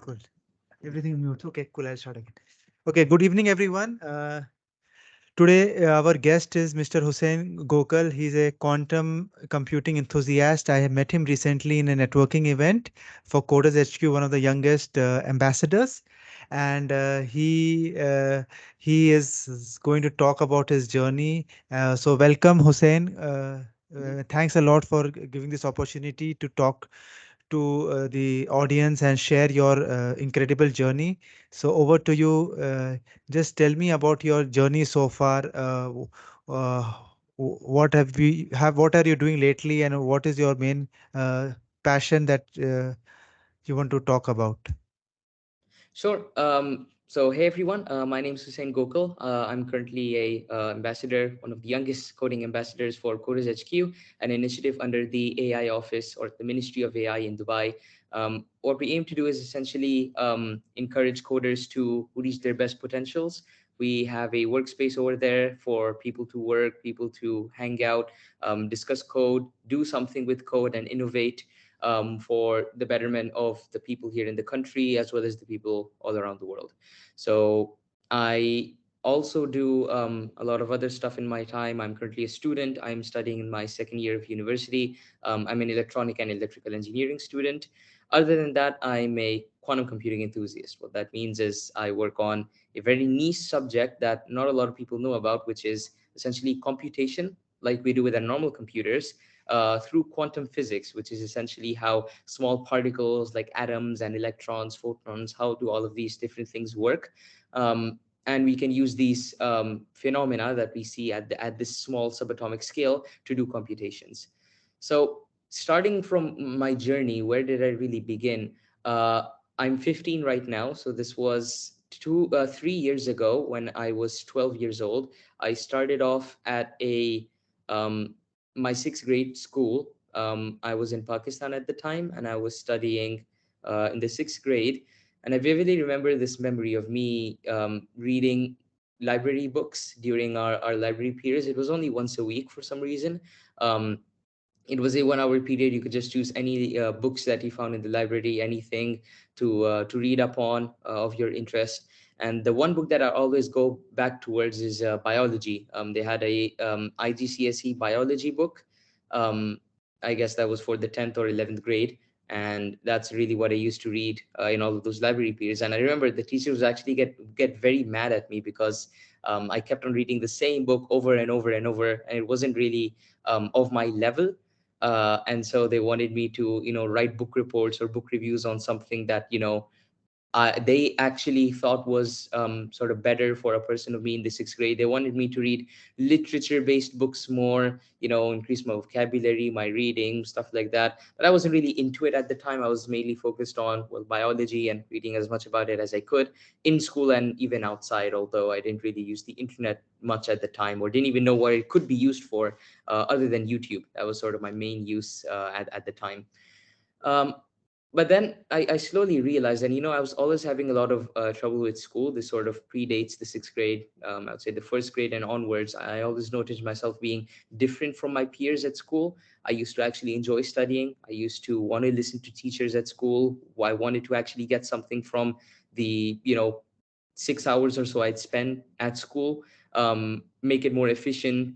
Cool. Everything mute. Okay, cool. I'll start again. Okay, good evening, everyone. Today, our guest is Mr. Husayn Gokal. He's a quantum computing enthusiast. I have met him recently in a networking event for CodersHQ, one of the youngest ambassadors. And he is going to talk about his journey. So, welcome, Hussein. Thanks a lot for giving this opportunity to talk to the audience and share your incredible journey. So over to you. Just tell me about your journey so far. Uh, what have we have? What are you doing lately, and what is your main passion that you want to talk about? Sure. So, hey everyone, my name is Husayn Gokal. I'm currently a ambassador, one of the youngest coding ambassadors for CodersHQ, an initiative under the AI office or the Ministry of AI in Dubai. What we aim to do is essentially encourage coders to reach their best potentials. We have a workspace over there for people to work, people to hang out, discuss code, do something with code, and innovate for the betterment of the people here in the country as well as the people all around the world. So I also do a lot of other stuff in my time. I'm currently a student. I'm studying in my second year of university. I'm an electronic and electrical engineering student. Other than that, I'm a quantum computing enthusiast. What that means is I work on a very niche subject that not a lot of people know about, which is essentially computation, like we do with our normal computers, through quantum physics, which is essentially how small particles like atoms and electrons, photons, how do all of these different things work. And we can use these phenomena that we see at this small subatomic scale to do computations. So, starting from my journey, where did I really begin? Uh, I'm 15 right now, so this was 3 years ago when I was 12 years old. I started off at a um, my sixth grade school. I was in Pakistan at the time, and I was studying in the sixth grade. And I vividly remember this memory of me reading library books during our library periods. It was only once a week for some reason. Um, it was a 1 hour period. You could just choose any books that you found in the library, anything to read upon of your interest. And the one book that I always go back towards is biology. They had a IGCSE biology book. um, I guess that was for the 10th or 11th grade, and that's really what I used to read in all of those library periods. And I remember the teachers actually get very mad at me because I kept on reading the same book over and over and over, and it wasn't really of my level. And so they wanted me to write book reports or book reviews on something that they actually thought was sort of better for a person of me in the sixth grade. They wanted me to read literature-based books more, increase my vocabulary, my reading, stuff like that. But I wasn't really into it at the time. I was mainly focused on, well, biology and reading as much about it as I could in school and even outside, although I didn't really use the internet much at the time or didn't even know what it could be used for other than YouTube. That was sort of my main use at the time. Um, but then I slowly realized, and I was always having a lot of trouble with school. This sort of predates the sixth grade. I would say the first grade and onwards. I always noticed myself being different from my peers at school. I used to actually enjoy studying. I used to want to listen to teachers at school. I wanted to actually get something from the 6 hours or so I'd spend at school. Make it more efficient,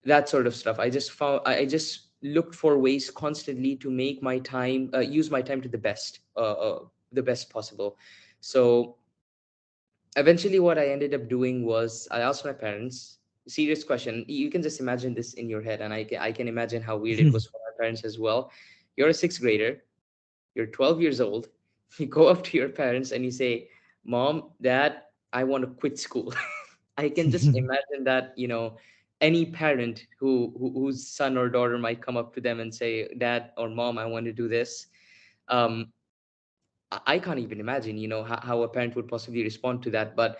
that sort of stuff. I just looked for ways constantly to make my time use my time to the best possible. So eventually what I ended up doing was I asked my parents. Serious question, you can just imagine this in your head, and I can imagine how weird it was for my parents as well. You're a sixth grader, you're 12 years old. You go up to your parents and you say, "Mom, Dad, I want to quit school." I can just imagine that, any parent whose son or daughter might come up to them and say, "Dad or Mom, I want to do this." Um, I can't even imagine, how a parent would possibly respond to that. But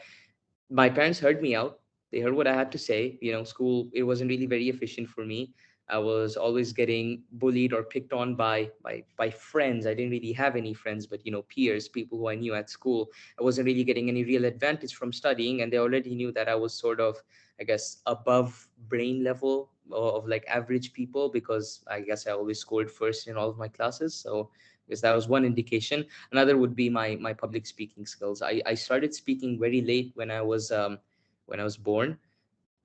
my parents heard me out. They heard what I had to say. School, it wasn't really very efficient for me. I was always getting bullied or picked on by friends. I didn't really have any friends, but peers, people who I knew at school. I wasn't really getting any real advantage from studying, and they already knew that I was sort of, I guess, above brain level of like average people, because I guess I always scored first in all of my classes. So because that was one indication. Another would be my public speaking skills. I started speaking very late when I was born,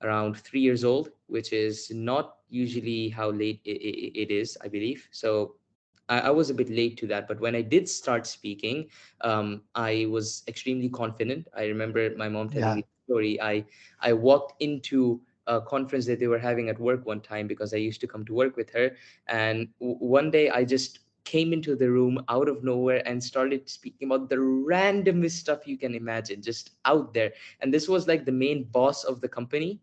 around 3 years old, which is not usually how late it is, I believe. So I was a bit late to that. But when I did start speaking, I was extremely confident. I remember my mom telling Yeah. me the story. I walked into a conference that they were having at work one time, because I used to come to work with her. And one day I just came into the room out of nowhere and started speaking about the randomest stuff you can imagine, just out there. And this was like the main boss of the company.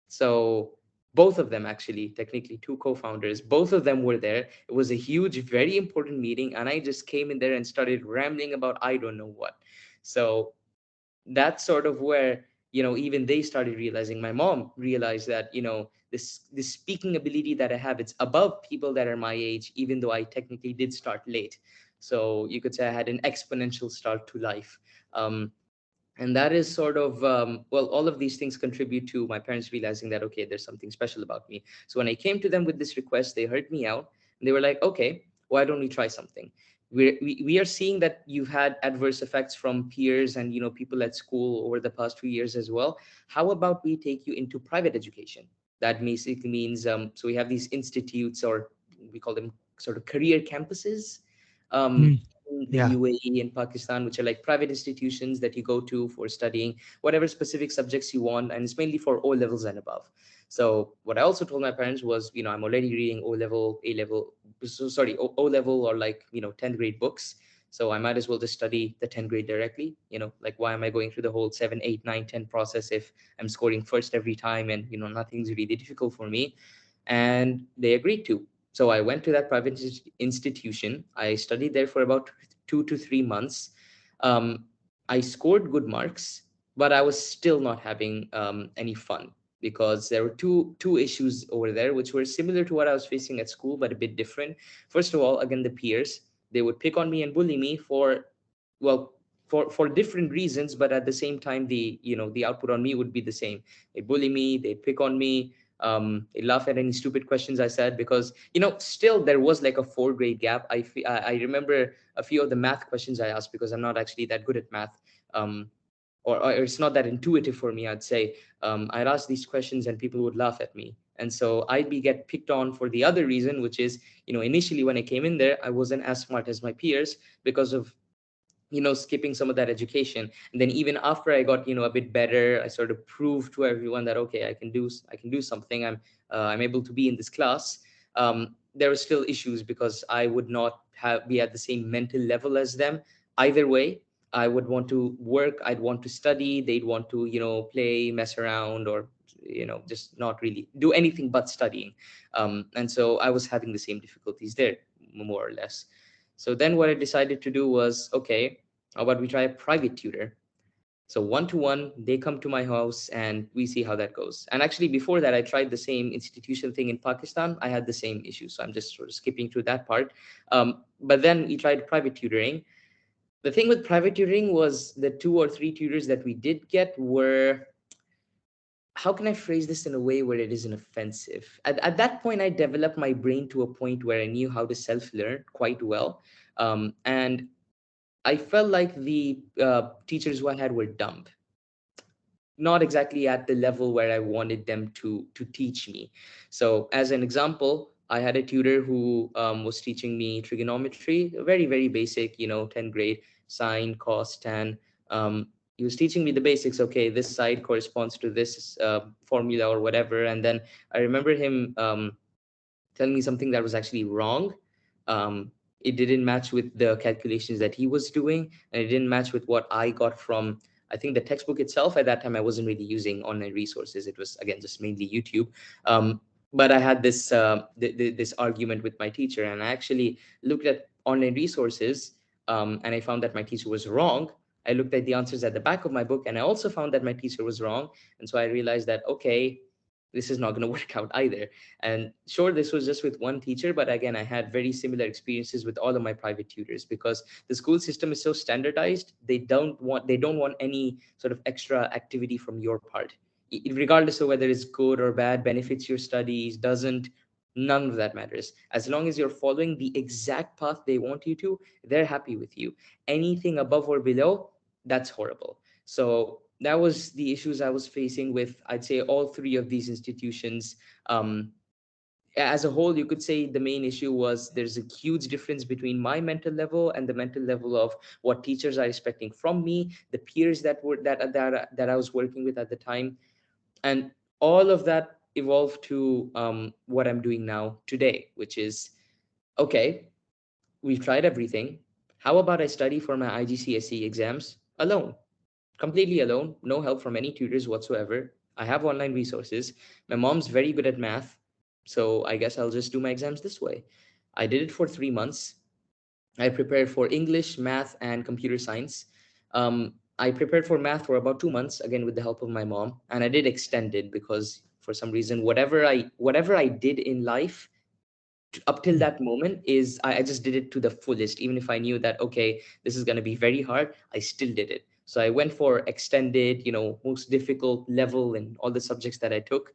So both of them, actually, technically two co-founders, both of them were there. It was a huge, very important meeting, and I just came in there and started rambling about I don't know what. So that's sort of where, even they started realizing. My mom realized that, this speaking ability that I have, it's above people that are my age, even though I technically did start late. So you could say I had an exponential start to life. And that is sort of, well, all of these things contribute to my parents realizing that, okay, there's something special about me. So when I came to them with this request, they heard me out, and they were like, okay, why don't we try something? We are seeing that you've had adverse effects from peers and, people at school over the past 2 years as well. How about we take you into private education? That basically means, so we have these institutes, or we call them sort of career campuses, um, Mm. in the Yeah. UAE and Pakistan, which are like private institutions that you go to for studying whatever specific subjects you want, and it's mainly for O levels and above. So what I also told my parents was, I'm already reading O level, A level, so sorry, O level, or like 10th grade books. So I might as well just study the 10th grade directly. Like, why am I going through the whole 7, 8, 9, 10 process if I'm scoring first every time, and nothing's really difficult for me? And they agreed to. So I went to that private institution. I studied there for about 2 to 3 months. Um, I scored good marks, but I was still not having any fun, because there were two issues over there which were similar to what I was facing at school, but a bit different. First of all, again, the peers, they would pick on me and bully me for, well, for different reasons, but at the same time, the output on me would be the same. They bully me, they pick on me, they laugh at any stupid questions I said, because still there was like a 4 grade gap. I remember a few of the math questions I asked, because I'm not actually that good at math. Um, or it's not that intuitive for me, I'd say. I'd ask these questions and people would laugh at me, and so I'd be get picked on for the other reason, which is, initially when I came in there, I wasn't as smart as my peers, because of skipping some of that education. And then even after I got a bit better, I sort of proved to everyone that, okay, I can do something. I'm able to be in this class. There were still issues, because I would not be at the same mental level as them. Either way, I would want to work, I'd want to study, they'd want to play, mess around, or just not really do anything but studying. And so I was having the same difficulties there, more or less. So then what I decided to do was, okay, how about we try a private tutor? So one to one, they come to my house and we see how that goes. And actually, before that, I tried the same institution thing in Pakistan. I had the same issue. So I'm just sort of skipping through that part. But then we tried private tutoring. The thing with private tutoring was the 2 or 3 tutors that we did get were, how can I phrase this in a way where it isn't offensive? At that point, I developed my brain to a point where I knew how to self learn quite well. And I felt like the teachers who I had were dumb, not exactly at the level where I wanted them to teach me. So, as an example, I had a tutor who was teaching me trigonometry, very very basic, 10th grade, sine, cos, tan. He was teaching me the basics. Okay, this side corresponds to this formula or whatever, and then I remember him telling me something that was actually wrong. It didn't match with the calculations that he was doing, and it didn't match with what I got from, I think, the textbook itself. At that time, I wasn't really using online resources. It was, again, just mainly YouTube. Um, but I had this this argument with my teacher, and I actually looked at online resources, and I found that my teacher was wrong. I looked at the answers at the back of my book, and I also found that my teacher was wrong. And so I realized that, okay, this is not going to work out either. And sure, this was just with one teacher, but again, I had very similar experiences with all of my private tutors, because the school system is so standardized. They don't want any sort of extra activity from your part. regardless of whether it's good or bad, benefits your studies, doesn't, none of that matters. As long as you're following the exact path they want you to, they're happy with you. Anything above or below, that's horrible. So that was the issues I was facing with, I'd say, all three of these institutions. As a whole, you could say the main issue was there's a huge difference between my mental level and the mental level of what teachers are expecting from me, the peers that I was working with at the time. And all of that evolved to what I'm doing now today, which is, okay, we've tried everything. How about I study for my IGCSE exams alone, completely alone, no help from any tutors whatsoever. I have online resources. My mom's very good at math, so I guess I'll just do my exams this way. I did it for 3 months. I prepared for English, math, and computer science. I prepared for math for about 2 months, again with the help of my mom, and I did extended because for some reason, whatever I did in life up till that moment is I just did it to the fullest. Even if I knew that, okay, this is going to be very hard, I still did it. So I went for extended, most difficult level in all the subjects that I took.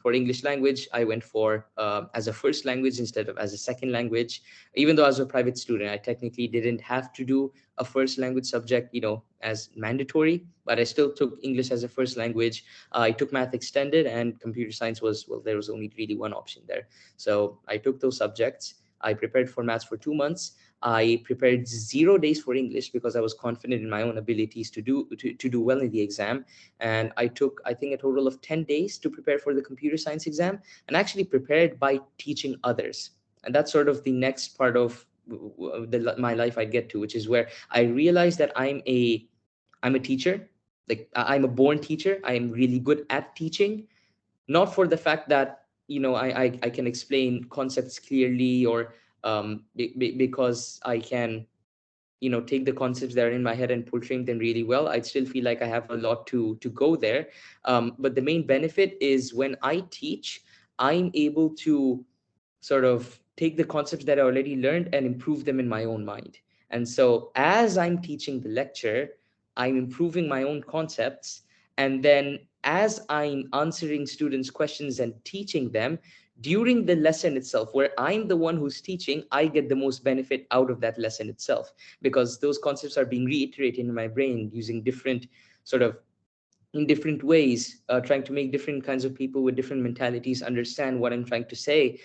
For English language, I went for as a first language instead of as a second language. Even though I was a private student, I technically didn't have to do a first language subject, as mandatory, but I still took English as a first language. I took math extended, and computer science was, well, there was only really one option there. So I took those subjects. I prepared for maths for 2 months. I prepared 0 days for English because I was confident in my own abilities to do well in the exam. And I took, I think, a total of 10 days to prepare for the computer science exam, and actually prepared by teaching others. And that's sort of the next part of my life I get to, which is where I realized that I'm a teacher. Like I'm a born teacher. I am really good at teaching, not for the fact that I can explain concepts clearly, or because I can take the concepts that are in my head and portray them really well. I'd still feel like I have a lot to go there. But the main benefit is when I teach, I'm able to sort of take the concepts that I already learned and improve them in my own mind. And so as I'm teaching the lecture, I'm improving my own concepts. And then as I'm answering students' questions and teaching them during the lesson itself, where I'm the one who's teaching, I get the most benefit out of that lesson itself, because those concepts are being reiterated in my brain using different sort of in different ways, trying to make different kinds of people with different mentalities understand what I'm trying to say,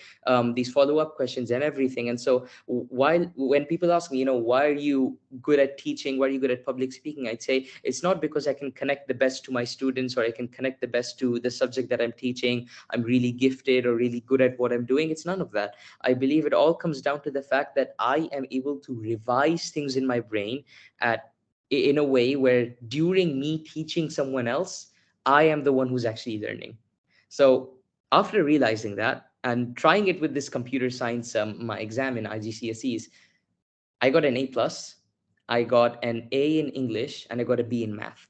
these follow up questions and everything. And so, while when people ask me, why are you good at teaching? Why are you good at public speaking? I'd say it's not because I can connect the best to my students, or I can connect the best to the subject that I'm teaching. I'm really gifted or really good at what I'm doing. It's none of that. I believe it all comes down to the fact that I am able to revise things in my brain at in a way where during me teaching someone else, I am the one who's actually learning. So after realizing that and trying it with this computer science, my exam in IGCSEs, I got an A+, I got an A in English, and I got a B in math.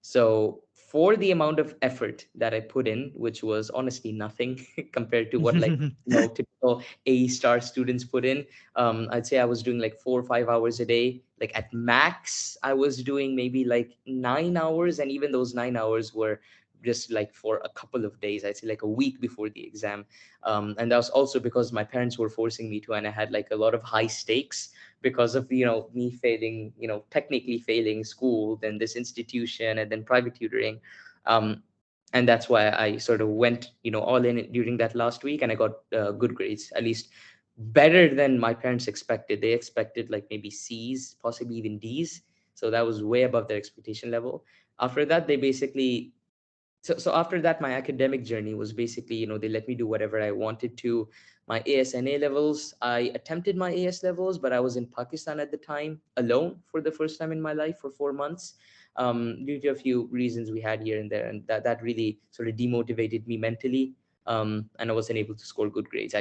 So for the amount of effort that I put in, which was honestly nothing compared to what, like, typical A-star students put in, I'd say I was doing like 4 or 5 hours a day. Like at max, I was doing maybe like 9 hours, and even those 9 hours were just like for a couple of days. I'd say like a week before the exam. And that was also because my parents were forcing me to, and I had like a lot of high stakes because of me failing, technically failing school, then this institution, and then private tutoring. um, and that's why I sort of went all in during that last week, and I got good grades, at least better than my parents expected. They expected like maybe C's, possibly even D's. So that was way above their expectation level. After that, they basically so after that, my academic journey was basically, they let me do whatever I wanted to. My ASNA levels, I attempted my AS levels, but I was in Pakistan at the time, alone for the first time in my life for 4 months, due to a few reasons we had here and there, and that really sort of demotivated me mentally. And I wasn't able to score good grades.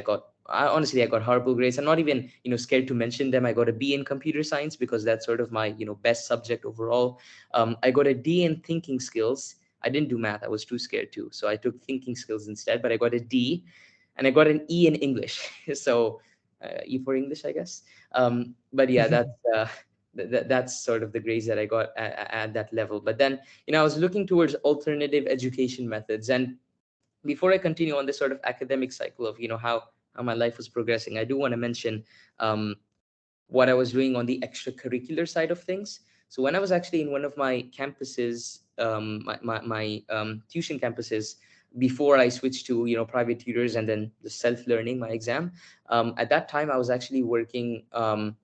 Honestly, I got horrible grades. I'm not even scared to mention them. I got a B in computer science because that's sort of my best subject overall. I got a D in thinking skills. I didn't do math. I was too scared to. So I took thinking skills instead, but I got a D, and I got an E in English. So E for English, I guess. But yeah, that's that's sort of the grades that I got at that level. But then, I was looking towards alternative education methods. And before I continue on this sort of academic cycle of, how my life was progressing, I do want to mention um, what I was doing on the extracurricular side of things. So when I was actually in one of my campuses, my tuition campuses, before I switched to private tutors and then the self learning, my exam, at that time I was actually working on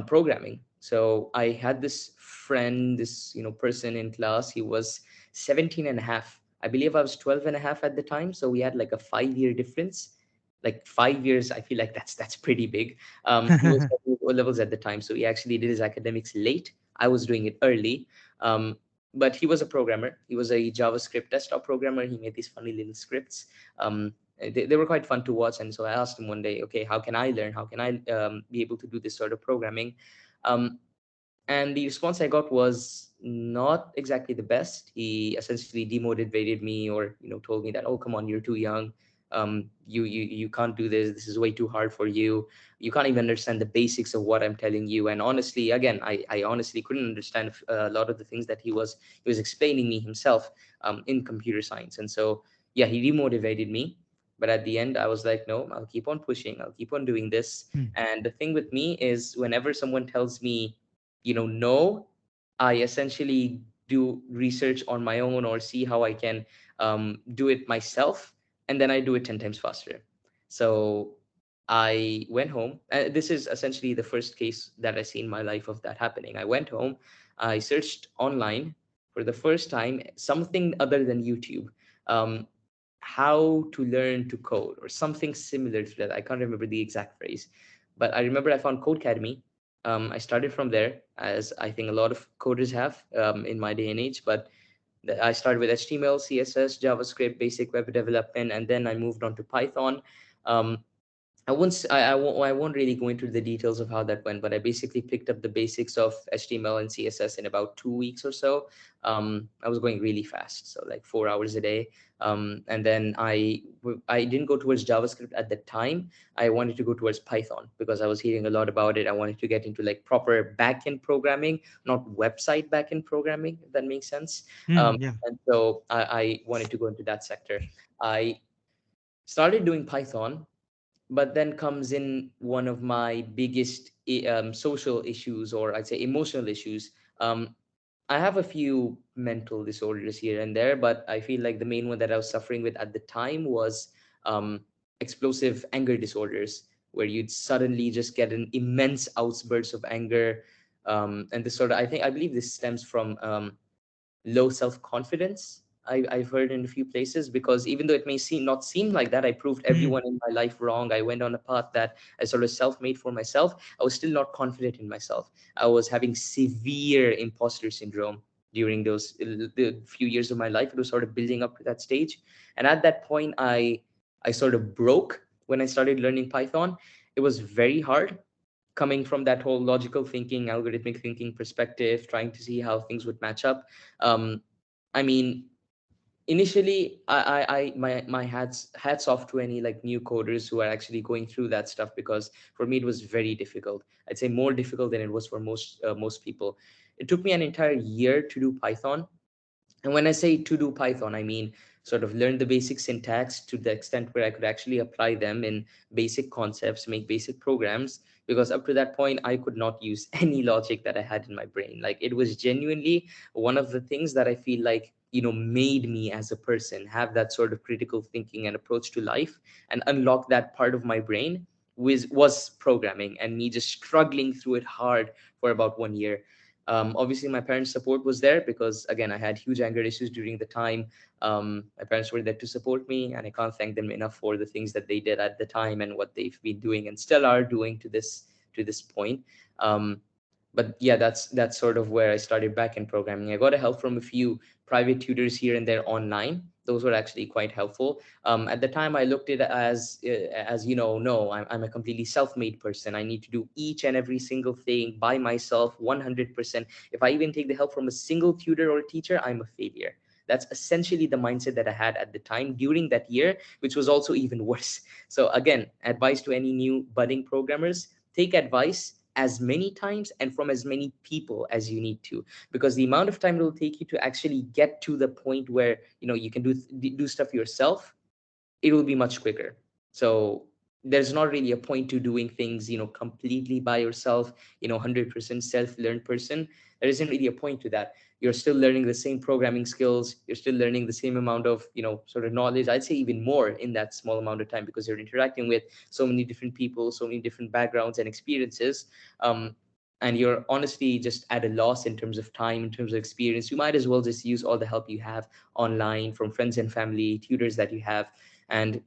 programming. So I had this friend, this person in class. He was 17 and a half. I believe I was 12 and a half at the time. So we had like a 5 year difference. Like 5 years, I feel like that's pretty big. He was studying O levels at the time, so he actually did his academics late. I was doing it early. Um, but he was a programmer. He was a JavaScript desktop programmer. He made these funny little scripts. They were quite fun to watch. And so I asked him one day, okay, how can I learn? How can I be able to do this sort of programming? Um, and the response I got was not exactly the best. He essentially demotivated me, or told me that, oh, come on, you're too young. You can't do this. This is way too hard for you. You can't even understand the basics of what I'm telling you. And honestly, again, I honestly couldn't understand a lot of the things that he was explaining me himself in computer science. And so yeah, he demotivated me. But at the end, I was like, no, I'll keep on pushing. I'll keep on doing this. Hmm. And the thing with me is, whenever someone tells me no, I essentially do research on my own or see how I can do it myself, and then I do it 10 times faster. So I went home. This is essentially the first case that I see in my life of that happening. I went home, I searched online for the first time something other than YouTube. Um, how to learn to code or something similar to that. I can't remember the exact phrase, but I remember I found Codecademy. I started from there, as I think a lot of coders have in my day and age. But I started with HTML, CSS, JavaScript, basic web development, and then I moved on to Python. Um, I won't really go into the details of how that went, but I basically picked up the basics of HTML and CSS in about 2 weeks or so. I was going really fast, so like 4 hours a day. And then I didn't go towards JavaScript at the time. I wanted to go towards Python because I was hearing a lot about it. I wanted to get into like proper backend programming, not website backend programming, if that makes sense. Hmm, yeah. And so I wanted to go into that sector. I started doing Python, but then comes in one of my biggest social issues, or I'd say emotional issues. I have a few mental disorders here and there, but I feel like the main one that I was suffering with at the time was um, explosive anger disorders, where you'd suddenly just get an immense outburst of anger. And this sort of, I believe this stems from low self-confidence. I've heard in a few places, because even though it may not seem like that, I proved Hmm. everyone in my life wrong. I went on a path that I sort of self-made for myself. I was still not confident in myself. I was having severe imposter syndrome during those the few years of my life. It was sort of building up to that stage, and at that point, I sort of broke when I started learning Python. It was very hard, coming from that whole logical thinking, algorithmic thinking perspective, trying to see how things would match up. Um, I mean, initially, my hats off to any like new coders who are actually going through that stuff, because for me it was very difficult. I'd say more difficult than it was for most people. It took me an entire year to do Python. And when I say to do Python, I mean sort of learn the basic syntax to the extent where I could actually apply them in basic concepts, make basic programs. Because up to that point, I could not use any logic that I had in my brain. Like, it was genuinely one of the things that I feel like, made me as a person have that sort of critical thinking and approach to life, and unlock that part of my brain was programming, and me just struggling through it hard for about 1 year. Obviously, my parents' support was there, because, again, I had huge anger issues during the time. My parents were there to support me, and I can't thank them enough for the things that they did at the time and what they've been doing and still are doing to this point. Um, but yeah, that's sort of where I started back in programming. I got a help from a few private tutors here and there online. Those were actually quite helpful. At the time, I looked at it as no, I'm a completely self-made person. I need to do each and every single thing by myself, 100%. If I even take the help from a single tutor or teacher, I'm a failure. That's essentially the mindset that I had at the time during that year, which was also even worse. So again, advice to any new budding programmers: take advice, as many times and from as many people as you need to, because the amount of time it will take you to actually get to the point where you can do stuff yourself, it will be much quicker. So there's not really a point to doing things, completely by yourself, 100% self-learned person. There isn't really a point to that. You're still learning the same programming skills. You're still learning the same amount of, sort of knowledge. I'd say even more in that small amount of time, because you're interacting with so many different people, so many different backgrounds and experiences. Um, and you're honestly just at a loss in terms of time, in terms of experience. You might as well just use all the help you have online from friends and family, tutors that you have. And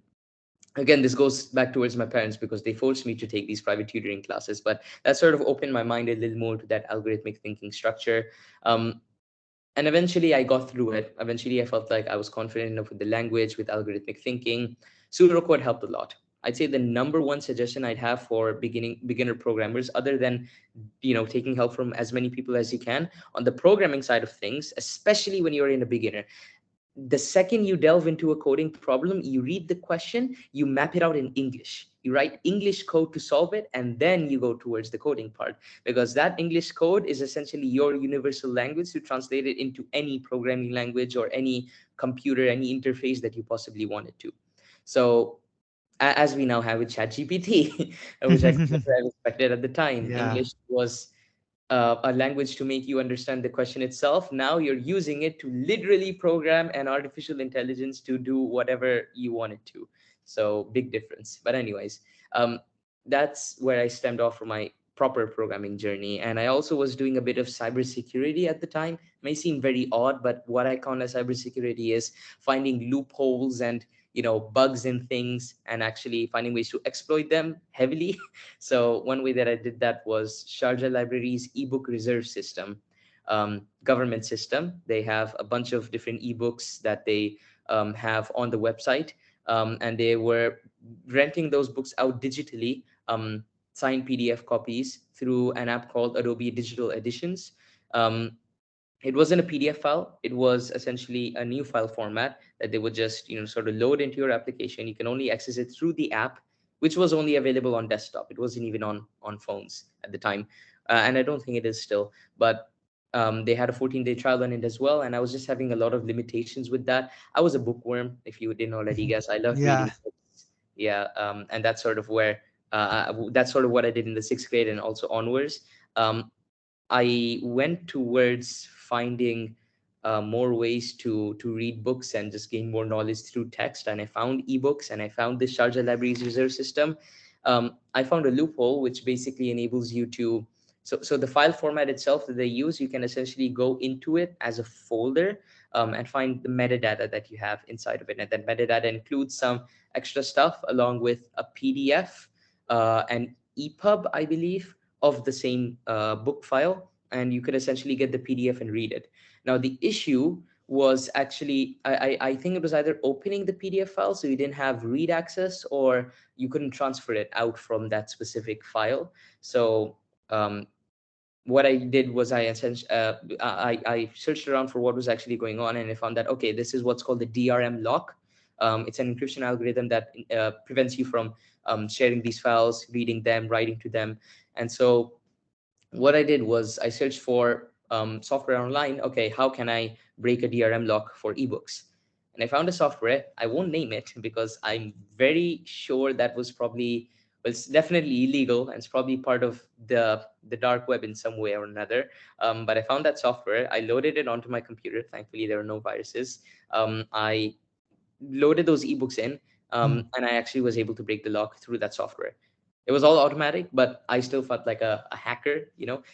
again, this goes back towards my parents, because they forced me to take these private tutoring classes, but that sort of opened my mind a little more to that algorithmic thinking structure. Um, and eventually I got through it. Eventually I felt like I was confident enough with the language, with algorithmic thinking. Pseudocode helped a lot. I'd say the number one suggestion I'd have for beginner programmers, other than taking help from as many people as you can on the programming side of things, especially when you're in a beginner, the second you delve into a coding problem, you read the question, you map it out in English. You write English code to solve it, and then you go towards the coding part, because that English code is essentially your universal language to translate it into any programming language or any computer, any interface that you possibly wanted to. So, as we now have with ChatGPT, which I could never have expected at the time, Yeah. English was a language to make you understand the question itself. Now you're using it to literally program an artificial intelligence to do whatever you want it to. So big difference. But anyways, um, that's where I stemmed off from my proper programming journey. And I also was doing a bit of cybersecurity at the time. May seem very odd, but what I count as cybersecurity is finding loopholes and bugs in things, and actually finding ways to exploit them heavily. So one way that I did that was Sharjah Library's ebook reserve system, government system. They have a bunch of different ebooks that they have on the website, and they were renting those books out digitally, signed PDF copies through an app called Adobe Digital Editions. Um, it wasn't a PDF file. It was essentially a new file format that they would just, sort of load into your application. You can only access it through the app, which was only available on desktop. It wasn't even on phones at the time, and I don't think it is still. But they had a 14-day trial on it as well, and I was just having a lot of limitations with that. I was a bookworm, if you didn't already guess. I loved Yeah. reading books. Yeah, and that's sort of where that's sort of what I did in the sixth grade and also onwards. Um, I went towards finding more ways to read books and just gain more knowledge through text. And I found ebooks, and I found this Sharjah Libraries reserve system. I found a loophole which basically enables you to. So the file format itself that they use, you can essentially go into it as a folder, and find the metadata that you have inside of it. And that metadata includes some extra stuff along with a PDF, an EPUB, I believe, of the same book file, and you could essentially get the PDF and read it. Now, the issue was actually, I think it was either opening the PDF file, so you didn't have read access, or you couldn't transfer it out from that specific file. So, what I did was I searched around for what was actually going on, and I found that, okay, this is what's called the DRM lock. It's an encryption algorithm that prevents you from sharing these files, reading them, writing to them. And so what I did was I searched for software online. Okay, how can I break a DRM lock for ebooks? And I found a software. I won't name it because I'm very sure that was probably, well, it's definitely illegal, and it's probably part of the dark web in some way or another. But I found that software. I loaded it onto my computer. Thankfully, there were no viruses. I loaded those ebooks in, Hmm. and I actually was able to break the lock through that software. It was all automatic, but I still felt like a hacker.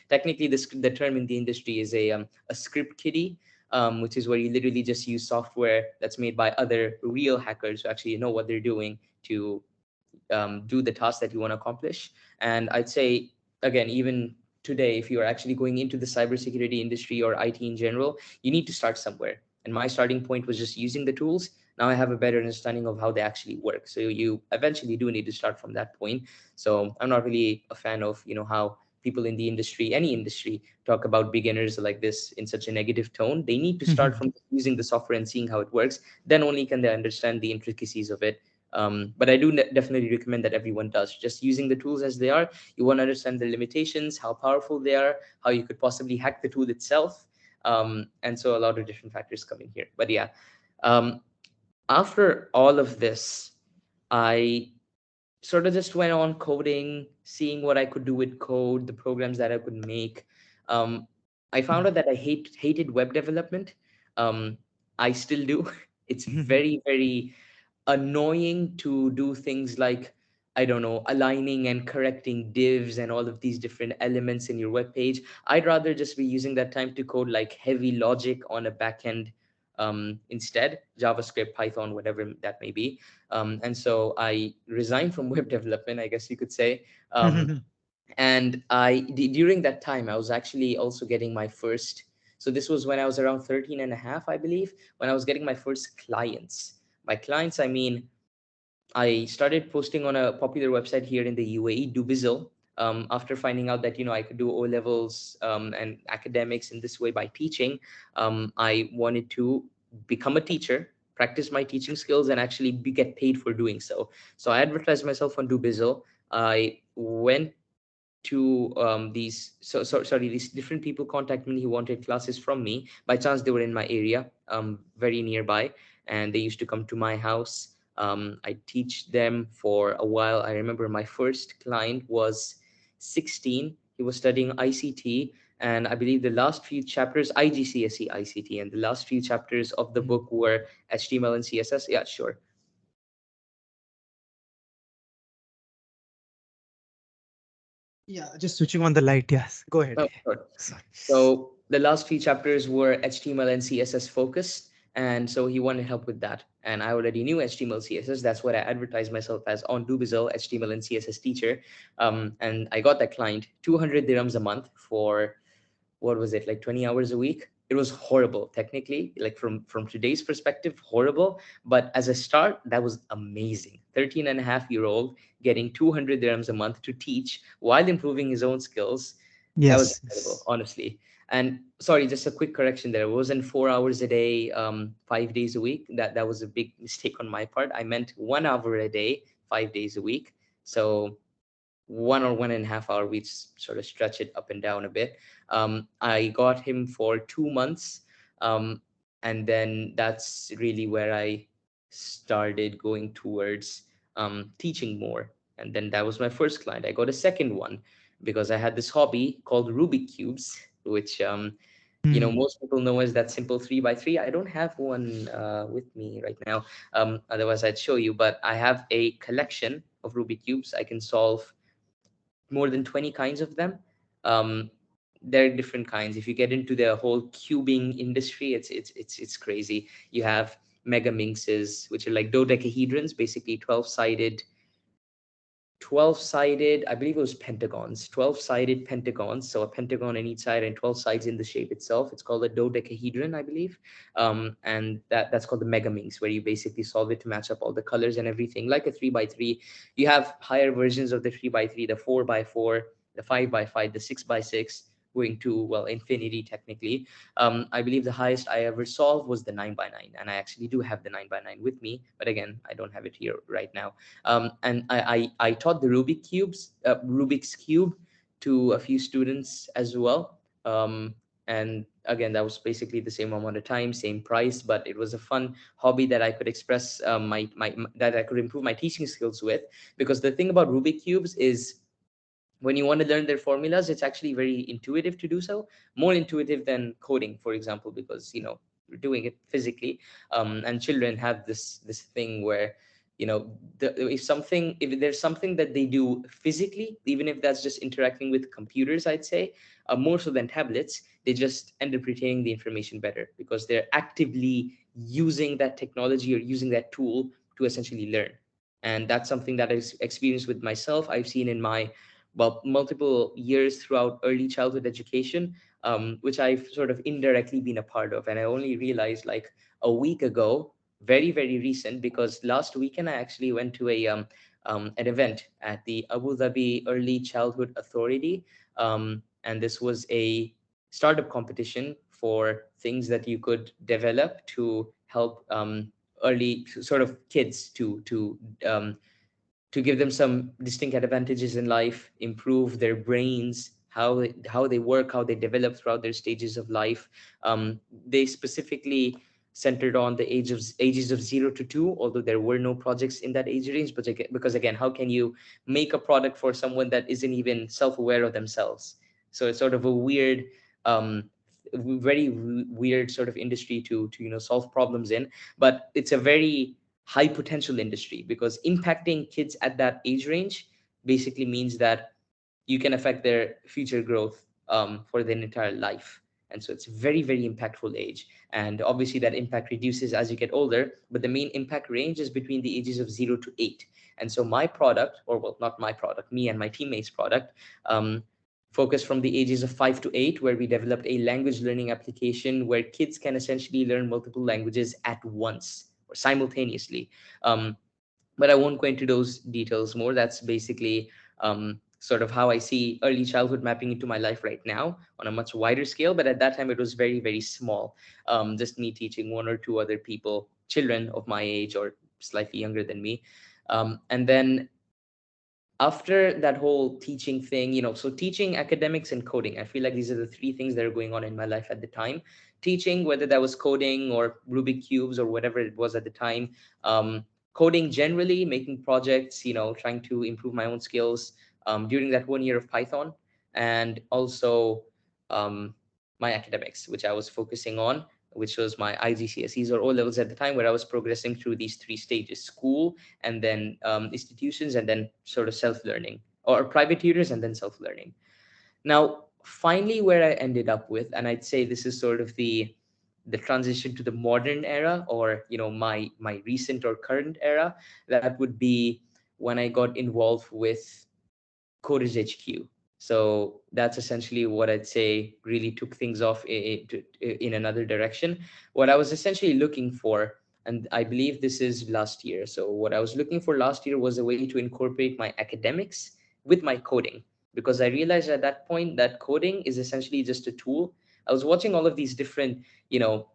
Technically, the term in the industry is a script kiddie, which is where you literally just use software that's made by other real hackers who actually know what they're doing to do the task that you want to accomplish. And I'd say, again, even today, if you are actually going into the cybersecurity industry or IT in general, you need to start somewhere. And my starting point was just using the tools. Now I have a better understanding of how they actually work. So you eventually do need to start from that point. So I'm not really a fan of, how people in the industry, any industry, talk about beginners like this in such a negative tone. They need to start from using the software and seeing how it works. Then only can they understand the intricacies of it, But I do definitely recommend that everyone does just using the tools as they are. You want to understand the limitations, how powerful they are, how you could possibly hack the tool itself. And so a lot of different factors come in here. But yeah, um, after all of this, I sort of just went on coding, seeing what I could do with code, the programs that I could make. Um, I found out that I hated web development. Um, I still do. It's very, very annoying to do things like, I don't know, aligning and correcting divs and all of these different elements in your web page. I'd rather just be using that time to code like heavy logic on a backend, instead, JavaScript, Python, whatever that may be. And so I resigned from web development, I guess you could say. And during that time, I was actually also getting my first. So this was when I was around 13 and a half, I believe, when I was getting my first clients. By clients, I mean I started posting on a popular website here in the UAE, Dubizzle. After finding out that I could do O levels, and academics in this way by teaching, I wanted to become a teacher, practice my teaching skills, and actually get paid for doing so. So I advertised myself on Dubizzle. I went to these different people contact me who wanted classes from me. By chance, they were in my area, very nearby, and they used to come to my house. I teach them for a while. I remember my first client was 16. He was studying ICT, and I believe the last few chapters, IGCSE ICT, and the last few chapters of the book were HTML and CSS. Yeah, sure. Yeah, just switching on the light. Yes, go ahead. Oh, sure. Sorry. So the last few chapters were HTML and CSS focused, and so he wanted help with that. And I already knew HTML, CSS. That's what I advertised myself as on Dubizzle, HTML and CSS teacher. And I got that client 200 dirhams a month for, what was it, like 20 hours a week. It was horrible technically, like from today's perspective, horrible, but as a start, that was amazing. 13 and a half year old getting 200 dirhams a month to teach while improving his own skills. That was Yes, incredible, yes. honestly. And sorry, just a quick correction there. It wasn't 4 hours a day, 5 days a week. That was a big mistake on my part. I meant 1 hour a day, 5 days a week. So 1 or 1.5 hour, we'd sort of stretch it up and down a bit. I got him for 2 months, um, and then that's really where I started going towards teaching more. And then that was my first client. I got a second one because I had this hobby called Rubik cubes, which Hmm. most people know as that simple 3 by 3. I don't have one with me right now. Otherwise, I'd show you. But I have a collection of Rubik cubes. I can solve more than 20 kinds of them. Um, there are different kinds. If you get into the whole cubing industry, it's crazy. You have mega minxes, which are like dodecahedrons, basically 12 sided, I believe it was pentagons, 12-sided pentagons. So a pentagon on each side and 12 sides in the shape itself. It's called a dodecahedron, I believe. And that's called the megaminx, where you basically solve it to match up all the colors and everything, like a 3 by 3. You have higher versions of the 3 by 3, the 4 by 4, the 5 by 5, the 6 by 6, going to, well, infinity technically. I believe the highest I ever solved was the 9 by 9. And I actually do have the 9 by 9 with me. But again, I don't have it here right now. And I taught the Rubik's cube to a few students as well. And again, that was basically the same amount of time, same price, but it was a fun hobby that I could express, that I could improve my teaching skills with. Because the thing about Rubik cubes is, when you want to learn their formulas, it's actually very intuitive to do so, more intuitive than coding, for example, because we're doing it physically. And children have this thing where, if there's something that they do physically, even if that's just interacting with computers, I'd say, more so than tablets, they just end up retaining the information better because they're actively using that technology or using that tool to essentially learn. And that's something that I've experienced with myself. I've seen in my, well, multiple years throughout early childhood education, which I've sort of indirectly been a part of. And I only realized like a week ago, very, very recent, because last weekend I actually went to an event at the Abu Dhabi Early Childhood Authority. And this was a startup competition for things that you could develop to help early sort of kids um, to give them some distinct advantages in life, improve their brains, how they work, how they develop throughout their stages of life. They specifically centered on the ages of 0 to 2, although there were no projects in that age range. But because again, how can you make a product for someone that isn't even self-aware of themselves? So it's sort of a weird, um, weird sort of industry to solve problems in. But it's a very high potential industry because impacting kids at that age range basically means that you can affect their future growth for their entire life. And so it's a very, very impactful age. And obviously, that impact reduces as you get older, but the main impact range is between the ages of 0 to 8. And so, my product, or well, not my product, me and my teammates' product, um, focused from the ages of 5 to 8, where we developed a language learning application where kids can essentially learn multiple languages at once or simultaneously. Um, but I won't go into those details more. That's basically sort of how I see early childhood mapping into my life right now on a much wider scale. But at that time, it was very, very small. Just me teaching one or two other people, children of my age or slightly younger than me. And then after that whole teaching thing, so teaching, academics, and coding, I feel like these are the three things that are going on in my life at the time. Teaching, whether that was coding or Rubik cubes or whatever it was at the time. um, Coding generally, making projects, trying to improve my own skills during that 1 year of Python. And also um, my academics, which I was focusing on, which was my IGCSEs or O levels at the time, where I was progressing through these three stages: school, and then institutions, and then sort of self-learning, or private tutors, and then self-learning. Now, finally, where I ended up with, and I'd say this is sort of the transition to the modern era, or my recent or current era, that would be when I got involved with CodersHQ. So that's essentially what I'd say really took things off in another direction. What I was essentially looking for, and I believe this is last year. So what I was looking for last year was a way to incorporate my academics with my coding, because I realized at that point that coding is essentially just a tool. I was watching all of these different, you know,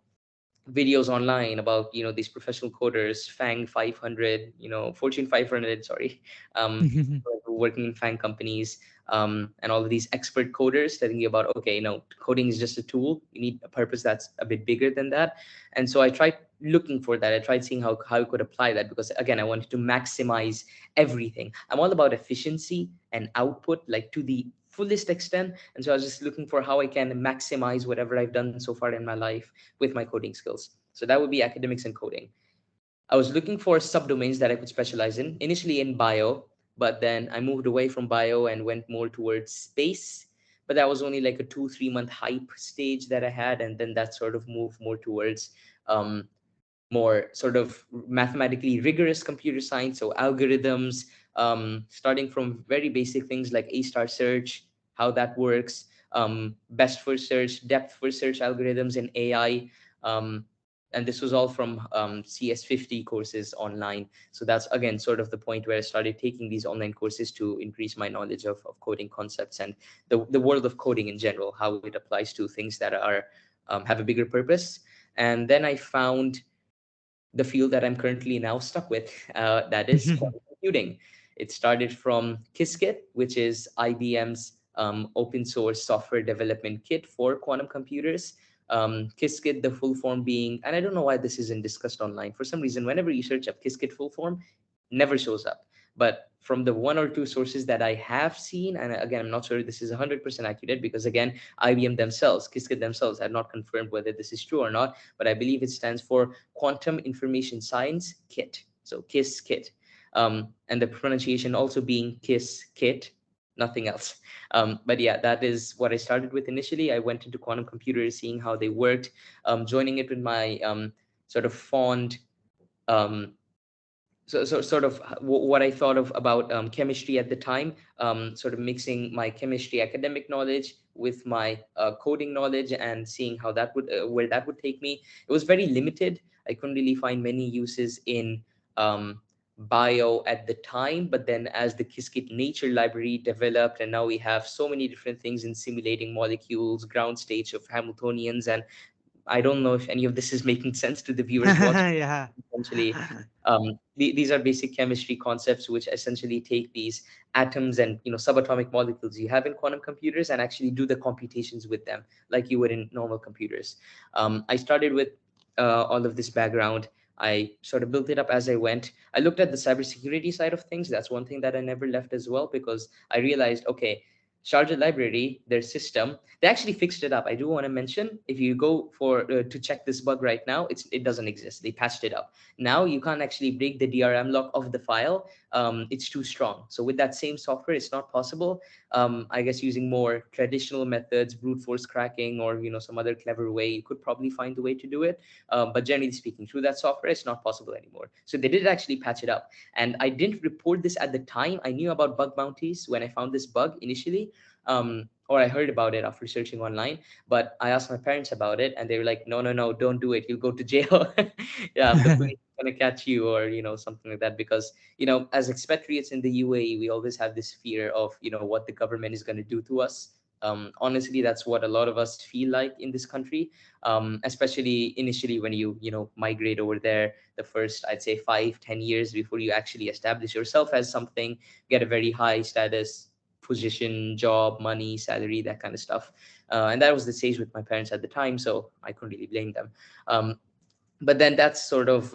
videos online about these professional coders, Fang 500, Fortune 500, sorry, um working in Fang companies, and all of these expert coders telling you about, okay, coding is just a tool, you need a purpose that's a bit bigger than that. And so I tried looking for that. I tried seeing how I could apply that, because again, I wanted to maximize everything. I'm all about efficiency and output, like to the fullest extent. And so I was just looking for how I can maximize whatever I've done so far in my life with my coding skills. So that would be academics and coding. I was looking for subdomains that I could specialize in, initially in bio, but then I moved away from bio and went more towards space. But that was only like a 2, 3 month hype stage that I had. And then that sort of moved more towards um, more sort of mathematically rigorous computer science, so algorithms, starting from very basic things like A star search, how that works, best first search, depth first search algorithms in AI. Um, and this was all from CS50 courses online. So that's again sort of the point where I started taking these online courses to increase my knowledge of coding concepts and the world of coding in general, how it applies to things that are have a bigger purpose. And then I found the field that I'm currently now stuck with, that is quantum computing. It started from Qiskit, which is IBM's open source software development kit for quantum computers. Qiskit, the full form being, and I don't know why this isn't discussed online. For some reason, whenever you search up Qiskit full form, never shows up. But from the one or two sources that I have seen, and again, I'm not sure this is 100% accurate, because again, IBM themselves, Qiskit themselves, have not confirmed whether this is true or not. But I believe it stands for Quantum Information Science Kit. So KISS Kit. And the pronunciation also being KISS Kit, nothing else. But yeah, that is what I started with initially. I went into quantum computers, seeing how they worked, joining it with my sort of fond um, sort of what I thought of about chemistry at the time, sort of mixing my chemistry academic knowledge with my coding knowledge, and seeing how that would where that would take me. It was very limited. I couldn't really find many uses in um, bio at the time, but then as the Qiskit nature library developed, and now we have so many different things in simulating molecules, ground states of Hamiltonians, and I don't know if any of this is making sense to the viewers watching. Yeah. Essentially, these are basic chemistry concepts which essentially take these atoms and subatomic molecules you have in quantum computers and actually do the computations with them like you would in normal computers. I started with all of this background. I sort of built it up as I went. I looked at the cybersecurity side of things. That's one thing that I never left as well, because I realized, okay, Sharjah Library, their system, they actually fixed it up. I do want to mention, if you go for to check this bug right now, it doesn't exist. They patched it up. Now you can't actually break the DRM lock of the file. It's too strong. So with that same software, it's not possible. I guess using more traditional methods, brute force cracking, or some other clever way, you could probably find the way to do it. But generally speaking, through that software, it's not possible anymore. So they did actually patch it up. And I didn't report this at the time. I knew about bug bounties when I found this bug initially, or I heard about it after searching online. But I asked my parents about it, and they were like, "No, no, no, don't do it. You'll go to jail. Yeah, the police are gonna catch you, or something like that." Because as expatriates in the UAE, we always have this fear of what the government is gonna do to us. Honestly, that's what a lot of us feel like in this country, especially initially when you migrate over there. The first, I'd say, 5-10 years before you actually establish yourself as something, get a very high status position, job, money, salary, that kind of stuff. And that was the stage with my parents at the time, so I couldn't really blame them. But then that's sort of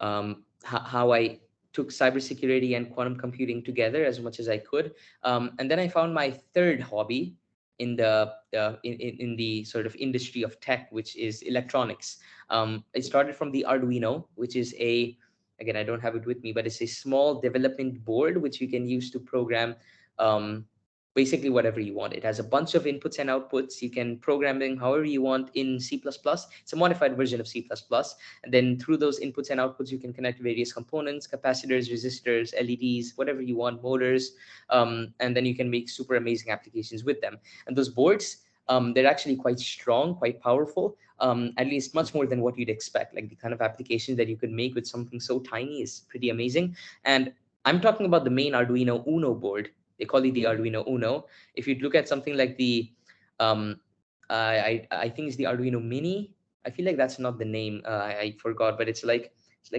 how I took cybersecurity and quantum computing together as much as I could. And then I found my third hobby in the sort of industry of tech, which is electronics. I started from the Arduino, which is again, I don't have it with me, but it's a small development board which you can use to program um, basically whatever you want. It has a bunch of inputs and outputs. You can program them however you want in C++. It's a modified version of C++. And then through those inputs and outputs, you can connect various components, capacitors, resistors, LEDs, whatever you want, motors. And then you can make super amazing applications with them. And those boards, they're actually quite strong, quite powerful, at least much more than what you'd expect. Like the kind of applications that you could make with something so tiny is pretty amazing. And I'm talking about the main Arduino Uno board. They call it the Arduino Uno. If you look at something like the, um, I think it's the Arduino Mini. I feel like that's not the name. I forgot, but it's like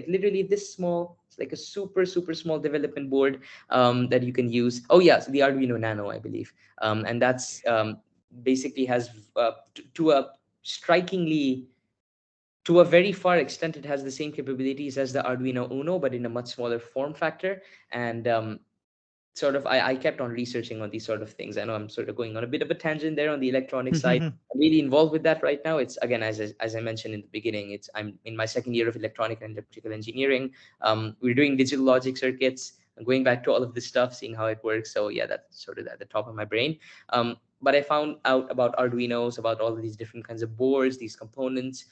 literally this small. It's like a super super small development board that you can use. Oh yeah, so the Arduino Nano, I believe, and that's basically has to a strikingly to a very far extent, it has the same capabilities as the Arduino Uno, but in a much smaller form factor. And sort of I kept on researching on these sort of things. I know I'm sort of going on a bit of a tangent there on the electronic side. I'm really involved with that right now. It's again, as I mentioned in the beginning, I'm in my second year of electronic and electrical engineering. We're doing digital logic circuits and going back to all of this stuff, seeing how it works. So yeah, that's sort of at the top of my brain. But I found out about Arduinos, about all of these different kinds of boards, these components.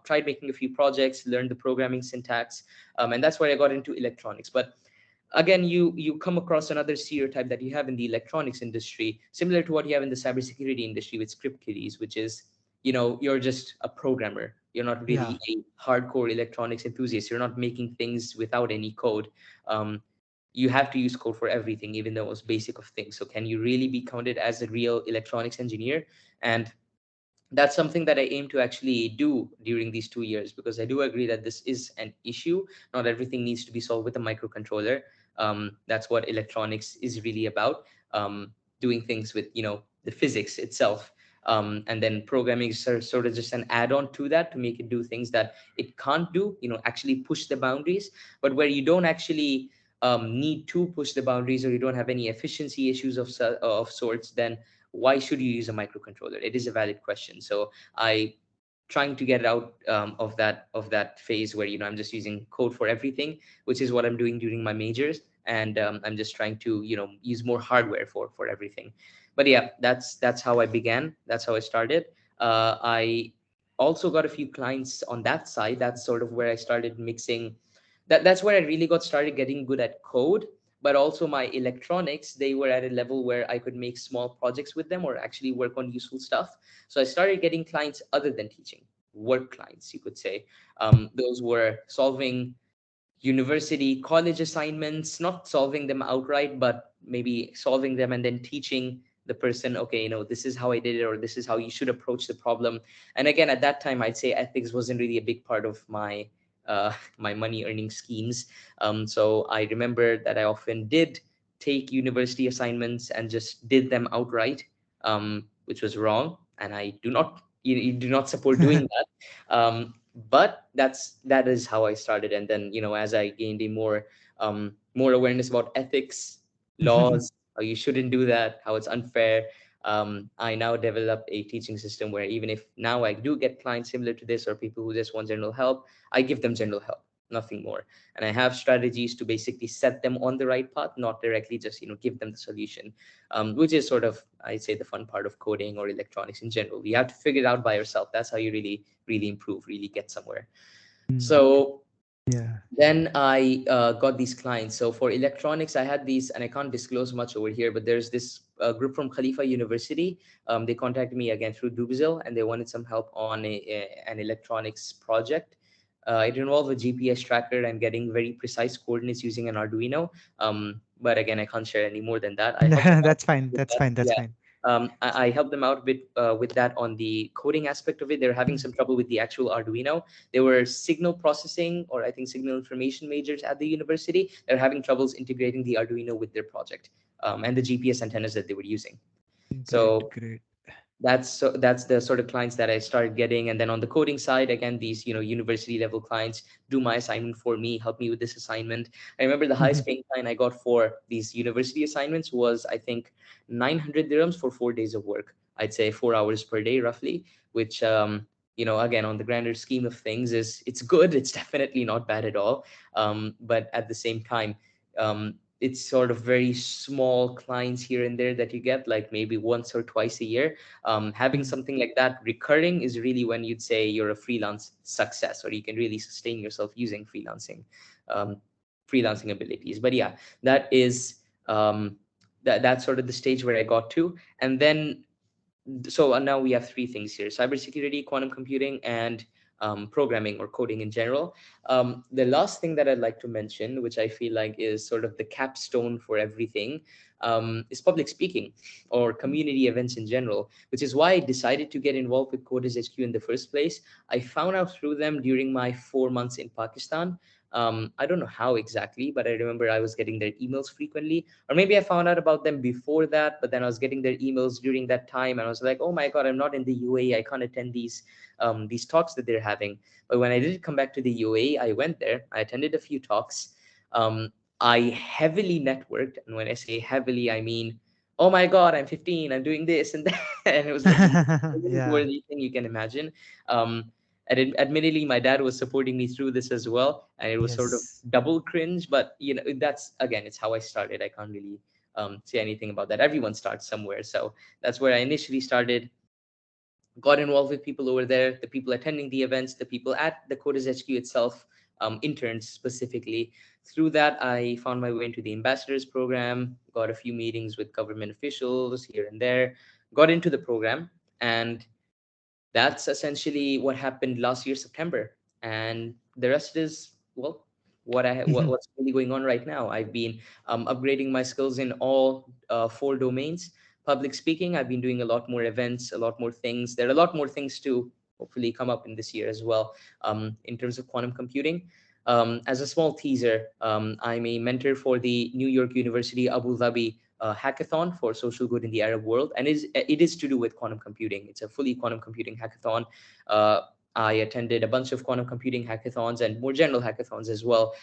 Tried making a few projects, learned the programming syntax, and that's where I got into electronics. But again, you come across another stereotype that you have in the electronics industry, similar to what you have in the cybersecurity industry with script kiddies, which is you're just a programmer. You're not Yeah. really a hardcore electronics enthusiast. You're not making things without any code. um, you have to use code for everything, even the most basic of things. So can you really be counted as a real electronics engineer? And that's something that I aim to actually do during these 2 years, because I do agree that this is an issue. Not everything needs to be solved with a microcontroller. That's what electronics is really about. Doing things with the physics itself, and then programming is sort of just an add-on to that to make it do things that it can't do. Actually push the boundaries, but where you don't actually need to push the boundaries, or you don't have any efficiency issues of sorts, then why should you use a microcontroller? It is a valid question. So I trying to get out of that phase where I'm just using code for everything, which is what I'm doing during my majors. And I'm just trying to use more hardware for everything. But yeah, that's how I began. That's how I started. I also got a few clients on that side. That's sort of where I started mixing. That's where I really got started getting good at code. But also my electronics, they were at a level where I could make small projects with them or actually work on useful stuff. So I started getting clients other than teaching, work clients, you could say. Those were solving university, college assignments, not solving them outright, but maybe solving them and then teaching the person, okay, this is how I did it, or this is how you should approach the problem. And again, at that time, I'd say ethics wasn't really a big part of my my money earning schemes. So I remember that I often did take university assignments and just did them outright, which was wrong, and I do not, you do not support doing that. But that is how I started, and then as I gained a more awareness about ethics, laws, how you shouldn't do that, how it's unfair. I now developed a teaching system where even if now I do get clients similar to this, or people who just want general help, I give them general help, nothing more. And I have strategies to basically set them on the right path, not directly just give them the solution, which is sort of, I'd say, the fun part of coding or electronics in general. You have to figure it out by yourself. That's how you really improve, really get somewhere. Mm, So yeah. then I got these clients. So for electronics, I had these, and I can't disclose much over here, but there's this group from Khalifa University. They contacted me again through Dubzel, and they wanted some help on an electronics project. It involved a GPS tracker and getting very precise coordinates using an Arduino. But again, I can't share any more than that. I helped them out That's fine. with That's that. fine. That's Yeah. fine. I helped them out with that on the coding aspect of it. They're having Mm, some trouble with the actual Arduino. They were signal processing, or I think signal information majors at the university. They're having troubles integrating the Arduino with their project, and the GPS antennas that they were using. great, So great. that's the sort of clients that I started getting. And then on the coding side, again, these university level clients do my assignment for me, help me with this assignment. I remember the highest paying client I got for these university assignments was, I think, 900 dirhams for 4 days of work. I'd say 4 hours per day roughly, which again, on the grander scheme of things, it's good. It's definitely not bad at all. But at the same time, it's sort of very small clients here and there that you get, like maybe once or twice a year. Having Mm, something like that recurring is really when you'd say you're a freelance success, or you can really sustain yourself using um, freelancing abilities. But yeah, that is that's sort of the stage where I got to. And then so now we have three things here: cybersecurity, quantum computing, and programming or coding in general. The last thing that I'd like to mention, which I feel like is sort of the capstone for everything, is public speaking or community events in general, which is why I decided to get involved with CodersHQ in the first place. I found out through them during my 4 months in Pakistan. I don't know how exactly, but I remember I was getting their emails frequently, or maybe I found out about them before that, but then I was getting their emails during that time, and I was like, oh my god, I'm not in the UAE, I can't attend these talks that they're having. But when I did come back to the UAE, I went there, I attended a few talks. um, I heavily networked, and when I say heavily, I mean, oh my god, I'm 15, I'm doing this and that. And it was like the most yeah. worthy thing you can imagine. Admittedly, my dad was supporting me through this as well, and it was sort of Yes. double cringe. But that's, again, it's how I started. I can't really say anything about that. Everyone starts somewhere, so that's where I initially started. Got involved with people over there, the people attending the events, the people at the Coders HQ itself, interns specifically. Through that, I found my way into the ambassadors program, got a few meetings with government officials here and there, got into the program, and that's essentially what happened last year, September. And the rest is, well, what's really going on right now. I've been upgrading my skills in all four domains. Public speaking, I've been doing a lot more events, a lot more things. There are a lot more things to hopefully come up in this year as well. In terms of quantum computing, as a small teaser, I'm a mentor for the New York University Abu Dhabi hackathon for social good in the Arab world, and it is to do with quantum computing. It's a fully quantum computing hackathon. Uh, I attended a bunch of quantum computing hackathons and more general hackathons as well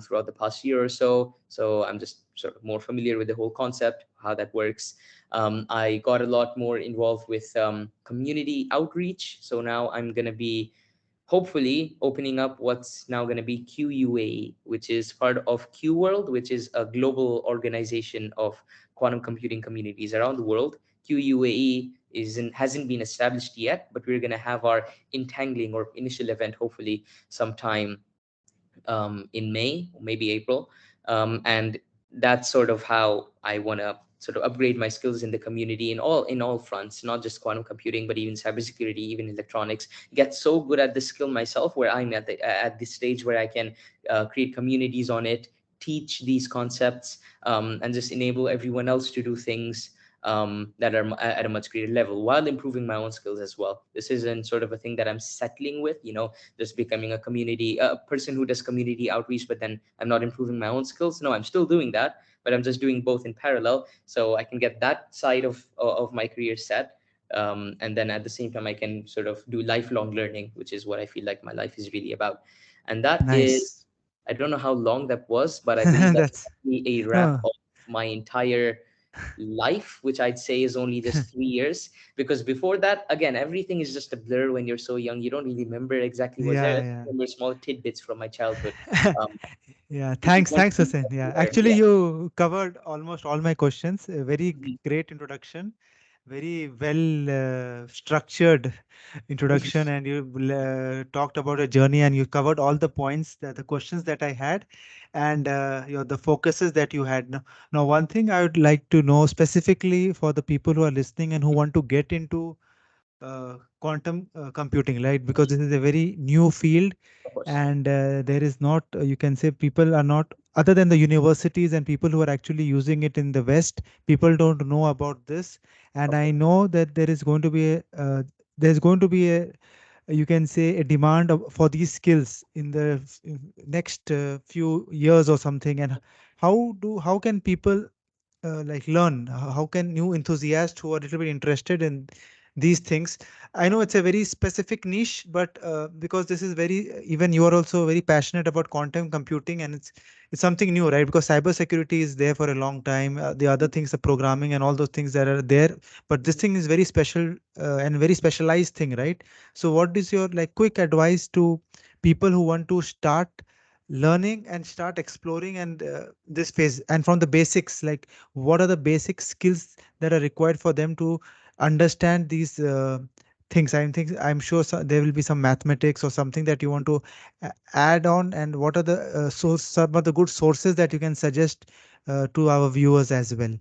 throughout the past year or so. So I'm just sort of more familiar with the whole concept, how that works. I got a lot more involved with community outreach. So now I'm going to be hopefully opening up what's now going to be QUAE, which is part of Q World, which is a global organization of quantum computing communities around the world. QUAE hasn't been established yet, but we're going to have our entangling or initial event hopefully sometime in May or maybe April. And that's sort of how I want to sort of upgrade my skills in the community in all fronts, not just quantum computing, but even cybersecurity, even electronics. Get so good at the skill myself, where I'm at this stage where I can create communities on it, teach these concepts, and just enable everyone else to do things. that are at a much greater level, while improving my own skills as well. This isn't sort of a thing that I'm settling with, just becoming a person who does community outreach, but then I'm not improving my own skills. No, I'm still doing that, but I'm just doing both in parallel, so I can get that side of my career set. And then at the same time, I can sort of do lifelong learning, which is what I feel like my life is really about. And that Nice. is, I don't know how long that was, but I believe that's That's actually a wrap no. of my entire life, which I'd say is only just 3 years. Because before that, again, everything is just a blur when you're so young. You don't really remember exactly what's there. I Yeah, remember small tidbits from my childhood, yeah. um, Yeah, which is thanks, one thanks, thing Hussein. that Yeah, you learn. actually, Yeah. you covered almost all my questions. A very Mhm. great introduction, very well structured introduction, and you talked about a journey, and you covered all the points, the questions that I had, and the focuses that you had. Now, one thing I would like to know specifically for the people who are listening and who want to get into quantum computing, right? Because this is a very new field, Of course. and there is not, you can say, people are not, other than the universities and people who are actually using it in the West, people don't know about this. And Of I course. know that there is going to be there's going to be a, you can say, a demand for these skills in the next few years or something. And how can people like learn? How can new enthusiasts who are a little bit interested in these things? I know it's a very specific niche, but because this is very, even you are also very passionate about quantum computing, and it's something new, right? Because cybersecurity is there for a long time. The other things, the programming and all those things that are there, but this thing is very special and very specialized thing, right? So what is your like quick advice to people who want to start learning and start exploring and this phase, and from the basics, like what are the basic skills that are required for them to understand these things? I'm sure there will be some mathematics or something that you want to add on, and what are the some of the good sources that you can suggest to our viewers as well?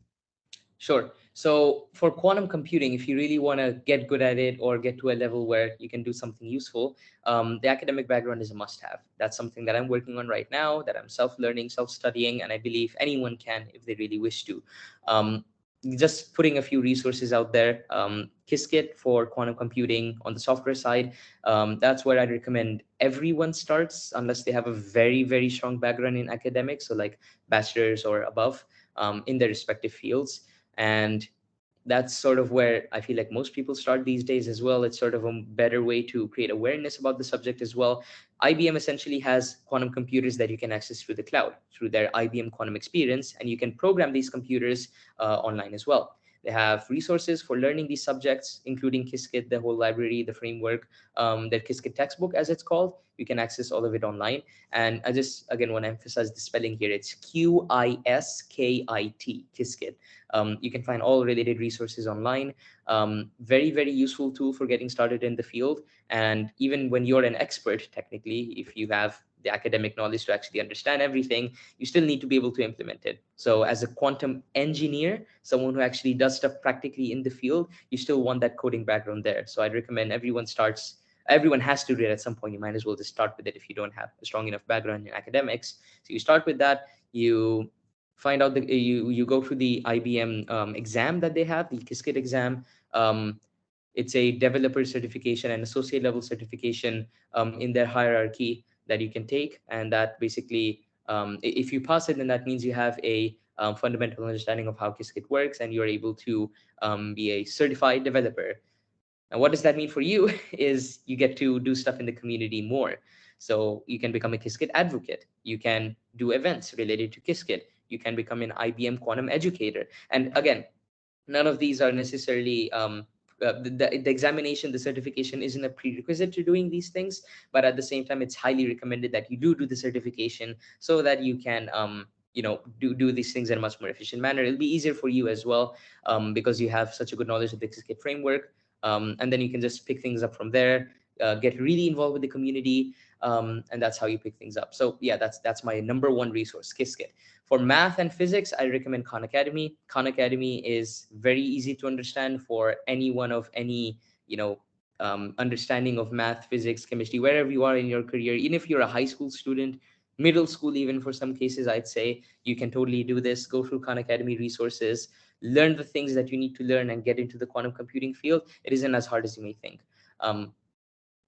Sure. So for quantum computing, if you really want to get good at it or get to a level where you can do something useful, the academic background is a must-have. That's something that I'm working on right now, that I'm self-learning, self-studying, and I believe anyone can if they really wish to. Um, just putting a few resources out there. Qiskit for quantum computing on the software side. That's where I'd recommend everyone starts, unless they have a very, very strong background in academics, so like bachelor's or above, in their respective fields. And that's sort of where I feel like most people start these days as well. It's sort of a better way to create awareness about the subject as well. IBM essentially has quantum computers that you can access through the cloud, through their IBM Quantum Experience, and you can program these computers online as well. They have resources for learning these subjects, including Qiskit, the whole library, the framework, their Qiskit textbook, as it's called. You can access all of it online. And I just, again, want to emphasize the spelling here. It's Qiskit, Qiskit. You can find all related resources online. Very, very useful tool for getting started in the field. And even when you're an expert, technically, if you have the academic knowledge to actually understand everything, you still need to be able to implement it. So, as a quantum engineer, someone who actually does stuff practically in the field, you still want that coding background there. So, I'd recommend everyone has to do it at some point. You might as well just start with it if you don't have a strong enough background in academics. So, you start with that. You go through the IBM exam that they have, the Qiskit exam. Um, it's a developer certification and associate level certification in their hierarchy that you can take, and that basically, if you pass it, then that means you have a fundamental understanding of how Qiskit works, and you're able to be a certified developer. And what does that mean for you is you get to do stuff in the community more. So you can become a Qiskit advocate. You can do events related to Qiskit. You can become an IBM quantum educator. And again, none of these are necessarily the examination, the certification isn't a prerequisite to doing these things, but at the same time, it's highly recommended that you do the certification so that you can do these things in a much more efficient manner. It'll be easier for you as well, because you have such a good knowledge of the Qiskit framework, and then you can just pick things up from there, get really involved with the community, and that's how you pick things up. So yeah, that's my number one resource, Qiskit. For math and physics, I recommend Khan Academy. Khan Academy is very easy to understand for anyone of any, understanding of math, physics, chemistry, wherever you are in your career. Even if you're a high school student, middle school, even for some cases, I'd say you can totally do this. Go through Khan Academy resources, learn the things that you need to learn and get into the quantum computing field, it isn't as hard as you may think. um,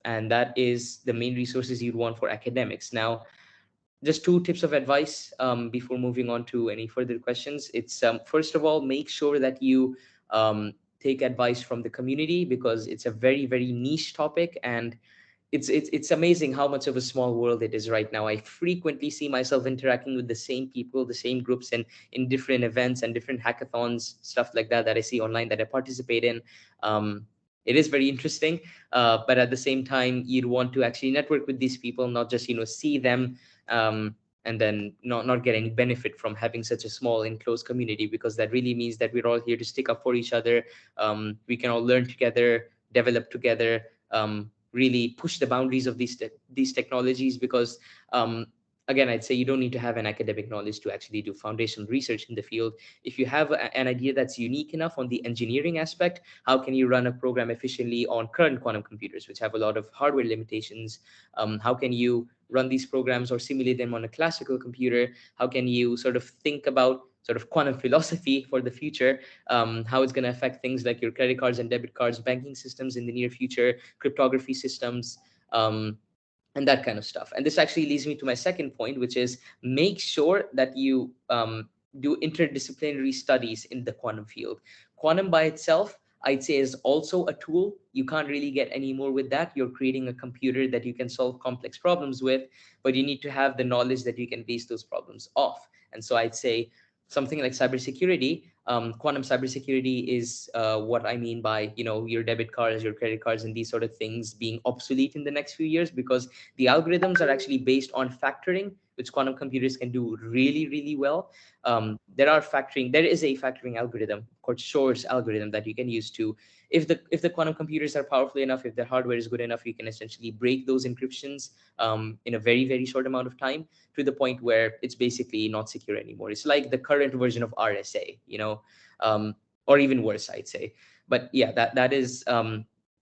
and that is the main resources you'd want for academics. Now, just two tips of advice before moving on to any further questions. It's first of all, make sure that you take advice from the community, because it's a very, very niche topic, and it's amazing how much of a small world it is right now. I frequently see myself interacting with the same people, the same groups, and in different events and different hackathons, stuff like that, that I see online that I participate in. um, it is very interesting, but at the same time, you'd want to actually network with these people, not just see them, um, and then not get any benefit from having such a small enclosed community, because that really means that we're all here to stick up for each other. We can all learn together, develop together, really push the boundaries of these technologies, because um, again, I'd say you don't need to have an academic knowledge to actually do foundational research in the field. If you have an idea that's unique enough on the engineering aspect, how can you run a program efficiently on current quantum computers, which have a lot of hardware limitations? How can you run these programs or simulate them on a classical computer? How can you sort of think about sort of quantum philosophy for the future, how it's going to affect things like your credit cards and debit cards, banking systems in the near future, cryptography systems, um, and that kind of stuff. And this actually leads me to my second point, which is make sure that you do interdisciplinary studies in the quantum field. Quantum by itself, I'd say, is also a tool. You can't really get any more with that. You're creating a computer that you can solve complex problems with, but you need to have the knowledge that you can base those problems off. And so I'd say something like cybersecurity, quantum cybersecurity is what I mean by your debit cards, your credit cards, and these sort of things being obsolete in the next few years, because the algorithms are actually based on factoring, which quantum computers can do really, really well. There is a factoring algorithm called Shor's algorithm that you can use to, if the quantum computers are powerful enough, if the hardware is good enough, you can essentially break those encryptions in a very, very short amount of time, to the point where it's basically not secure anymore. It's like the current version of RSA, um, or even worse, I'd say. But yeah, that is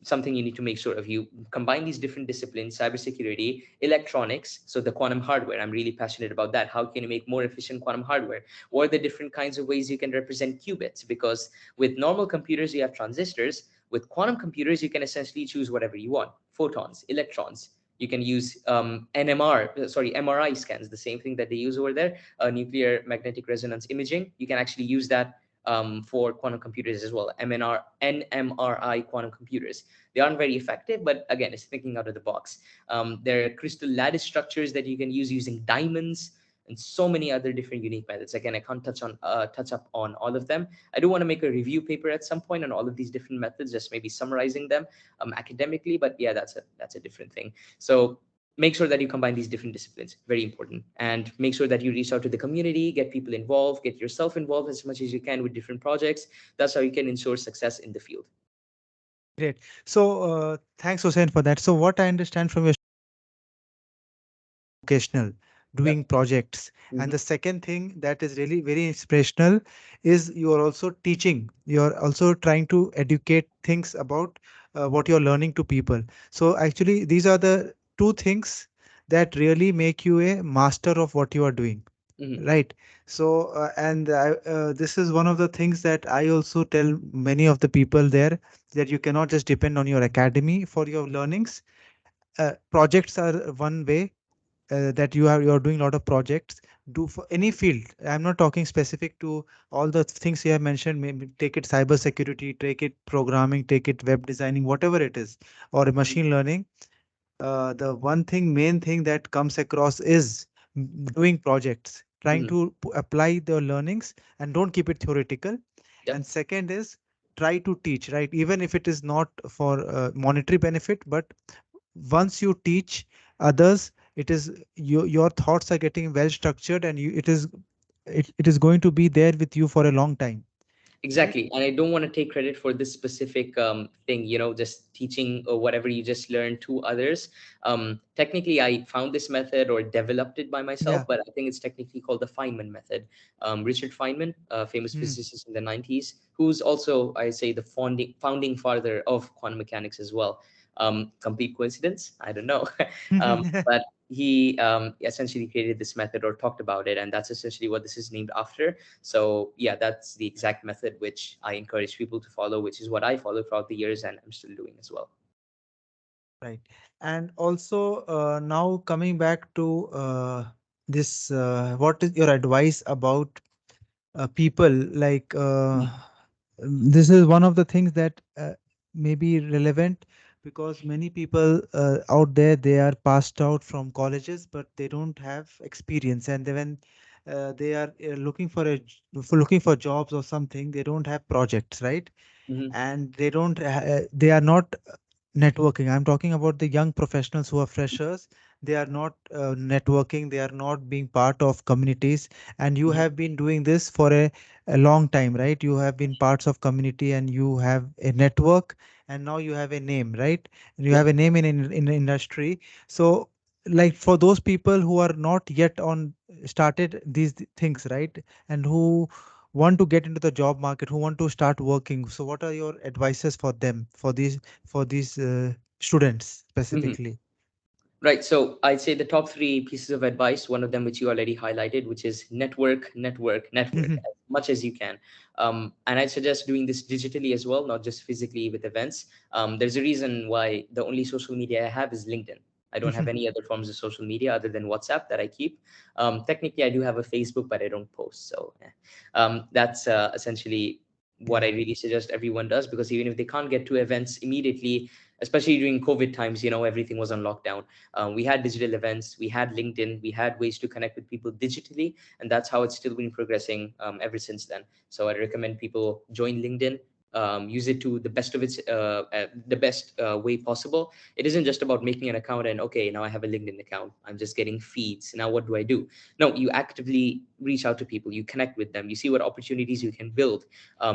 something you need to make sure of. You combine these different disciplines: cybersecurity, electronics, so the quantum hardware. I'm really passionate about that. How can you make more efficient quantum hardware? What are the different kinds of ways you can represent qubits? Because with normal computers, you have transistors. With quantum computers, you can essentially choose whatever you want: photons, electrons. You can use MRI scans, the same thing that they use over there, nuclear magnetic resonance imaging. You can actually use that for quantum computers as well. NMRI quantum computers. They aren't very effective, but again, it's thinking out of the box. There are crystal lattice structures that you can use using diamonds, and so many other different unique methods. Again, I can't touch up on all of them. I do want to make a review paper at some point on all of these different methods, just maybe summarizing them academically. But yeah, that's a different thing. So make sure that you combine these different disciplines, very important. And make sure that you reach out to the community, get people involved, get yourself involved as much as you can with different projects. That's how you can ensure success in the field. Great. So, thanks, Hussein, for that. So, what I understand from your vocational, Yep. doing projects. And Hmm. the second thing that is really very inspirational is you are also teaching. You are also trying to educate things about what you're learning to people. So, actually, these are the two things that really make you a master of what you are doing. Hmm. Right. So, this is one of the things that I also tell many of the people there, that you cannot just depend on your academy for your learnings. Projects are one way, that you're doing a lot of projects. Do for any field. I'm not talking specific to all the things you have mentioned. Maybe take it cyber security, take it programming, take it web designing, whatever it is, or machine learning. The one thing, main thing that comes across is doing projects, trying Hmm. to apply the learnings and don't keep it theoretical. Yep. And second is try to teach, right? Even if it is not for monetary benefit, but once you teach others, it is your thoughts are getting well structured, and it is going to be there with you for a long time, right? Exactly. And I don't want to take credit for this specific thing, just teaching or whatever you just learned to others. Technically, I found this method or developed it by myself, Yeah. but I think it's technically called the Feynman method. Richard Feynman, a famous Hmm. physicist in the 90s, who's also, I say, the founding father of quantum mechanics as well. Complete coincidence? I don't know. um, but he essentially created this method or talked about it, and that's essentially what this is named after. So yeah, that's the exact method which I encourage people to follow, which is what I follow throughout the years and I'm still doing as well. Right. And also, now coming back to this, what is your advice about people like this is one of the things that may be relevant because many people out there, they are passed out from colleges but they don't have experience, and then when they are looking for for looking for jobs or something, they don't have projects, right? Mm-hmm. And they don't they are not networking. I'm talking about the young professionals who are freshers. They are not networking, they are not being part of communities. And you Mm-hmm. have been doing this for a long time, right? You have been parts of community and you have a network, and now you have a name, right? You Yeah. have a name in the industry. So like for those people who are not yet on started these things, right? And who want to get into the job market, who want to start working, so what are your advices for them, for these students Mm-hmm. specifically? Right. So I'd say the top three pieces of advice, one of them which you already highlighted, which is network, network, network, as much as you can. And I'd suggest doing this digitally as well, not just physically with events. There's a reason why the only social media I have is LinkedIn. I don't have any other forms of social media other than WhatsApp that I keep. Technically, I do have a Facebook, but I don't post. So that's essentially what I Yeah. really suggest everyone does, because even if they can't get to events immediately, especially during COVID times, everything was on lockdown. We had digital events, we had LinkedIn, we had ways to connect with people digitally, and that's how it's still been progressing ever since then. So I recommend people join LinkedIn. Use it to the best of its the best way possible. It isn't just about making an account and okay, now I have a LinkedIn account, I'm just getting feeds, now what do I do? No, you actively reach out to people, you connect with them, you see what opportunities you can build.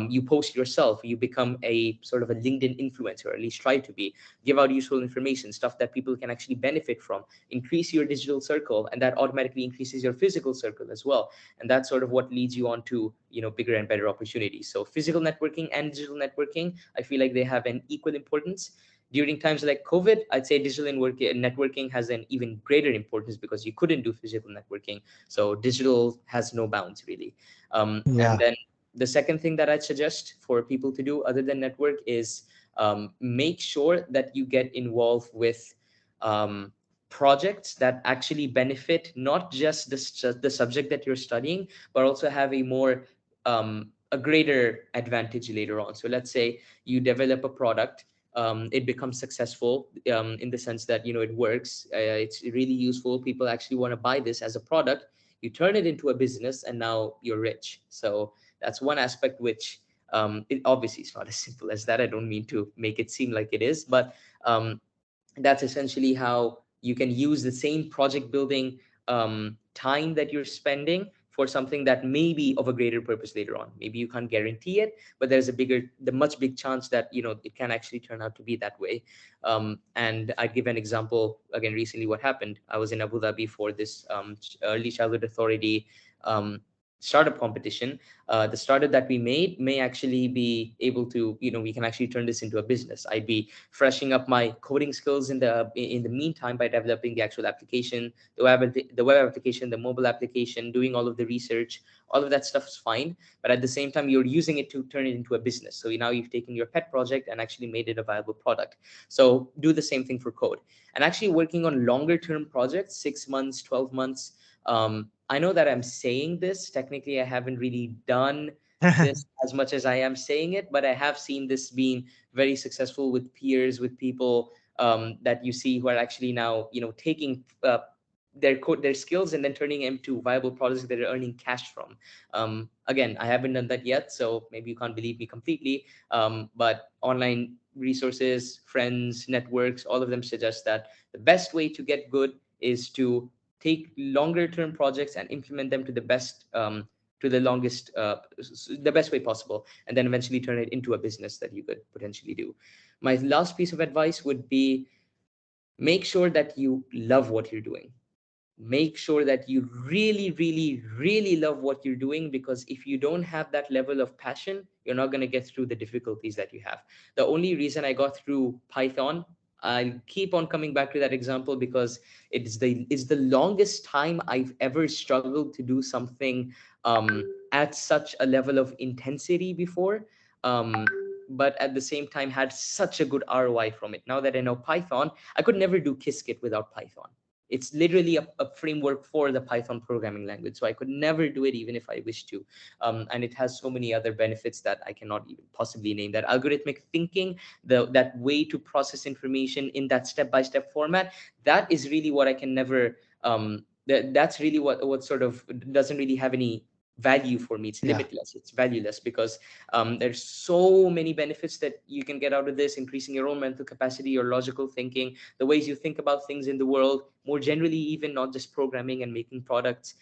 You post yourself, you become a sort of a LinkedIn influencer, or at least try to be. Give out useful information, stuff that people can actually benefit from. Increase your digital circle, and that automatically increases your physical circle as well. And that's sort of what leads you on to bigger and better opportunities. So physical networking and digital networking, I feel like they have an equal importance. During times like COVID, I'd say digital networking has an even greater importance because you couldn't do physical networking. So digital has no bounds really. And Yeah. then the second thing that I'd suggest for people to do other than network is make sure that you get involved with um, projects that actually benefit not just the subject that you're studying, but also have a greater advantage later on. So let's say you develop a product, it becomes successful in the sense that it works, it's really useful, people actually want to buy this as a product. You turn it into a business, and now you're rich. So that's one aspect which it obviously is not as simple as that. I don't mean to make it seem like it is, but um, that's essentially how you can use the same project building time that you're spending for something that may be of a greater purpose later on. Maybe you can't guarantee it, but there's the much big chance that it can actually turn out to be that way. And I give an example again. Recently, what happened? I was in Abu Dhabi for this early childhood authority um, startup competition. The startup that we made may actually be able to, we can actually turn this into a business. I'd be freshening up my coding skills in the meantime by developing the actual application, the web application, the mobile application, doing all of the research. All of that stuff is fine, but at the same time you're using it to turn it into a business. So now you've taken your pet project and actually made it a viable product. So do the same thing for code, and actually working on longer term projects, 6 months, 12 months. I know that I'm saying this, technically I haven't really done this as much as I am saying it, but I have seen this being very successful with peers, with people that you see who are actually now, taking their skills and then turning them into viable products that are earning cash from. Again, I haven't done that yet, so maybe you can't believe me completely. But online resources, friends, networks, all of them suggest that the best way to get good is to take longer term projects and implement them to the best to the longest the best way possible, and then eventually turn it into a business that you could potentially do. My last piece of advice would be, make sure that you love what you're doing. Make sure that you really, really, really love what you're doing, because if you don't have that level of passion, you're not going to get through the difficulties that you have. The only reason I got through Python I'll keep on coming back to that example because it's the longest time I've ever struggled to do something at such a level of intensity before. Um, but at the same time had such a good ROI from it. Now that I know Python, I could never do Qiskit without Python. It's literally a framework for the Python programming language. So I could never do it even if I wished to. And it has so many other benefits that I cannot even possibly name. That algorithmic thinking, that way to process information in that step-by-step format, that is really what I can never that's really what sort of doesn't really have any value for me. It's Yeah. limitless, it's valueless, because there's so many benefits that you can get out of this: increasing your own mental capacity, your logical thinking, the ways you think about things in the world more generally, even not just programming and making products.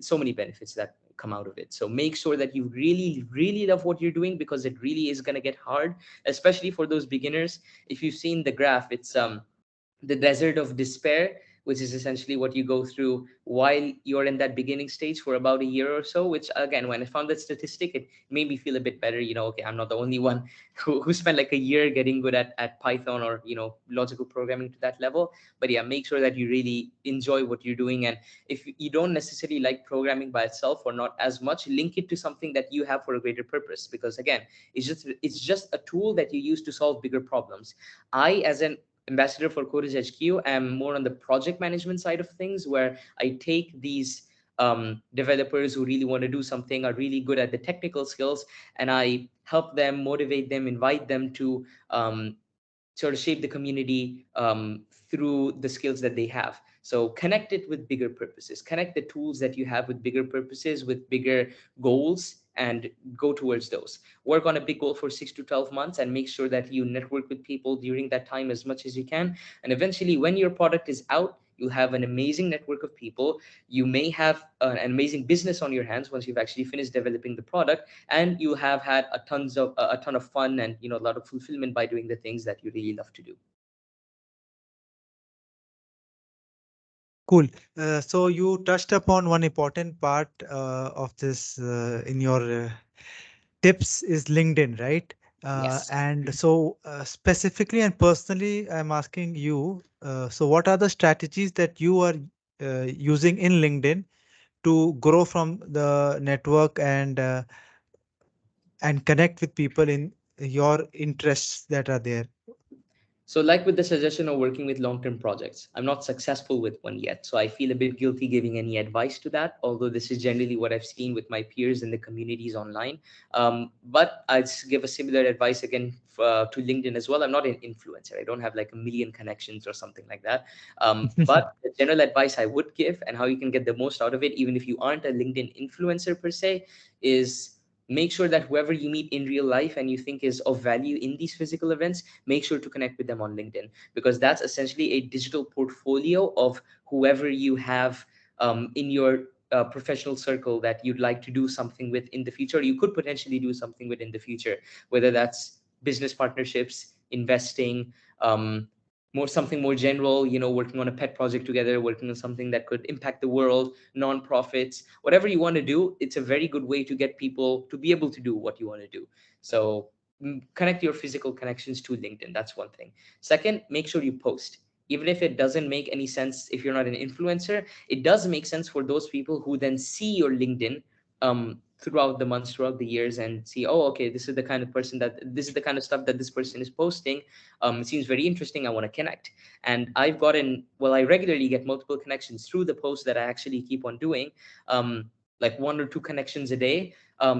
So many benefits that come out of it. So make sure that you really really love what you're doing, because it really is going to get hard, especially for those beginners. If you've seen the graph, it's the desert of despair, which is essentially what you go through while you're in that beginning stage for about a year or so. Which, again, when I found that statistic, it made me feel a bit better. Okay, I'm not the only one who spent like a year getting good at Python or logical programming to that level. But yeah, make sure that you really enjoy what you're doing. And if you don't necessarily like programming by itself, or not as much, link it to something that you have for a greater purpose, because again, it's just a tool that you use to solve bigger problems. I, as an ambassador for CodersHQ, am more on the project management side of things, where I take these developers who really want to do something, are really good at the technical skills, and I help them, motivate them, invite them to sort of shape the community through the skills that they have. So connect it with bigger purposes, connect the tools that you have with bigger purposes, with bigger goals, and go towards those. Work on a big goal for 6 to 12 months, and make sure that you network with people during that time as much as you can. And eventually, when your product is out, you'll have an amazing network of people. You may have an amazing business on your hands once you've actually finished developing the product, and you have had a ton of fun, and a lot of fulfillment by doing the things that you really love to do. Cool. So you touched upon one important part of this in your tips is LinkedIn, right? Yes. And so specifically and personally, I'm asking you, so what are the strategies that you are using in LinkedIn to grow from the network and connect with people in your interests that are there? So, like with the suggestion of working with long term projects, I'm not successful with one yet. So, I feel a bit guilty giving any advice to that, although this is generally what I've seen with my peers in the communities online. But I'd give a similar advice again to LinkedIn as well. I'm not an influencer, I don't have like a million connections or something like that. But the general advice I would give, and how you can get the most out of it, even if you aren't a LinkedIn influencer per se, is make sure that whoever you meet in real life and you think is of value in these physical events, make sure to connect with them on LinkedIn, because that's essentially a digital portfolio of whoever you have in your professional circle that you'd like to do something with in the future. You could potentially do something with in the future, whether that's business partnerships, investing, more something more general, working on a pet project together, working on something that could impact the world, non-profits, whatever you want to do. It's a very good way to get people to be able to do what you want to do. So connect your physical connections to LinkedIn. That's one thing. Second, make sure you post. Even if it doesn't make any sense, if you're not an influencer, it does make sense for those people who then see your LinkedIn throughout the months, throughout the years, and see, oh, okay, this is the kind of stuff that this person is posting. It seems very interesting. I want to connect. And I regularly get multiple connections through the posts that I actually keep on doing, like one or two connections a day,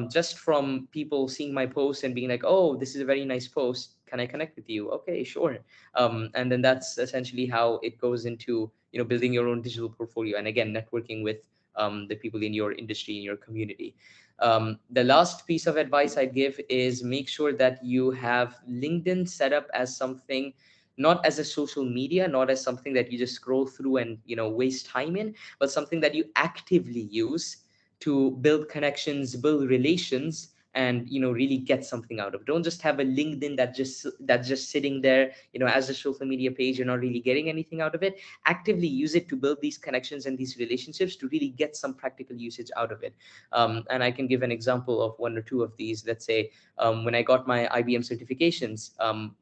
just from people seeing my post and being like, oh, this is a very nice post. Can I connect with you? Okay, sure. And then that's essentially how it goes into, building your own digital portfolio. And again, networking with the people in your industry, in your community. The last piece of advice I'd give is make sure that you have LinkedIn set up as something, not as a social media, not as something that you just scroll through and waste time in, but something that you actively use to build connections, build relations, and really get something out of it. Don't just have a LinkedIn that's just sitting there, as a social media page. You're not really getting anything out of it. Actively use it to build these connections and these relationships to really get some practical usage out of it. And I can give an example of one or two of these. Let's say, when I got my IBM certifications,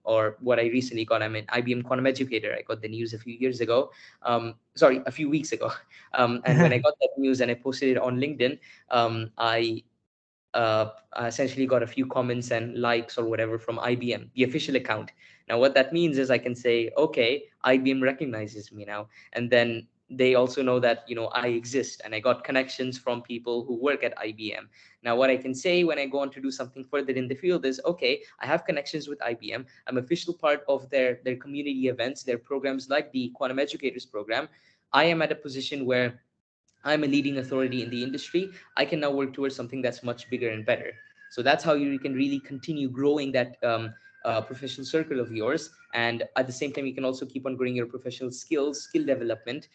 or what I recently got, I'm an IBM quantum educator. I got the news a few years ago. Sorry, a few weeks ago. And when I got that news and I posted it on LinkedIn, I essentially got a few comments and likes or whatever from IBM, the official account. Now, what that means is I can say, okay, IBM recognizes me now. And then they also know that, I exist, and I got connections from people who work at IBM. Now, what I can say when I go on to do something further in the field is, okay, I have connections with IBM. I'm official part of their community events, their programs like the Quantum Educators program. I am at a position where I'm a leading authority in the industry. I can now work towards something that's much bigger and better. So that's how you can really continue growing that professional circle of yours. And at the same time, you can also keep on growing your professional skills, skill development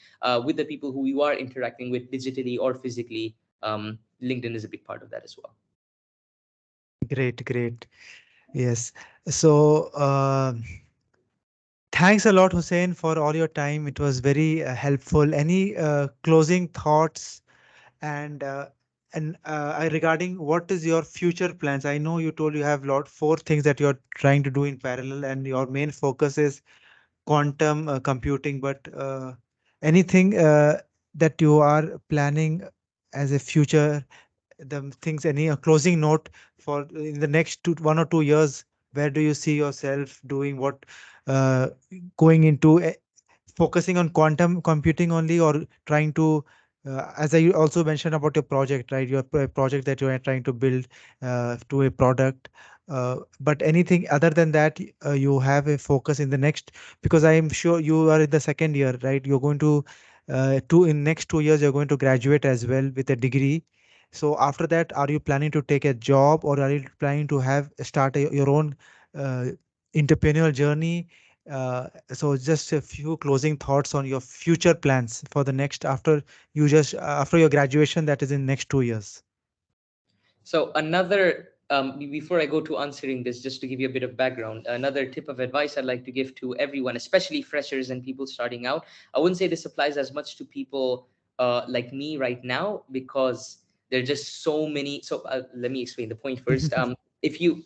with the people who you are interacting with digitally or physically. LinkedIn is a big part of that as well. Great, great. Yes. So, thanks a lot, Hussein, for all your time. It was very helpful. Any closing thoughts and regarding what is your future plans? I know you told you have lot four things that you're trying to do in parallel, and your main focus is quantum computing. But anything that you are planning as a future, the things, any closing note for in the next 1 or 2 years, where do you see yourself doing what, uh, going into focusing on quantum computing only, or trying to as I also mentioned about your project, right? Your project that you are trying to build to a product, but anything other than that, you have a focus in the next, because I am sure you are in the second year, right? You're going to in next 2 years you're going to graduate as well with a degree. So after that, are you planning to take a job, or are you planning to have start your own uh, entrepreneurial journey? So just a few closing thoughts on your future plans for the next, after you just after your graduation, that is in next 2 years. So another, before I go to answering this, just to give you a bit of background, another tip of advice I'd like to give to everyone, especially freshers and people starting out. I wouldn't say this applies as much to people like me right now, because there are just so many. So let me explain the point first. If you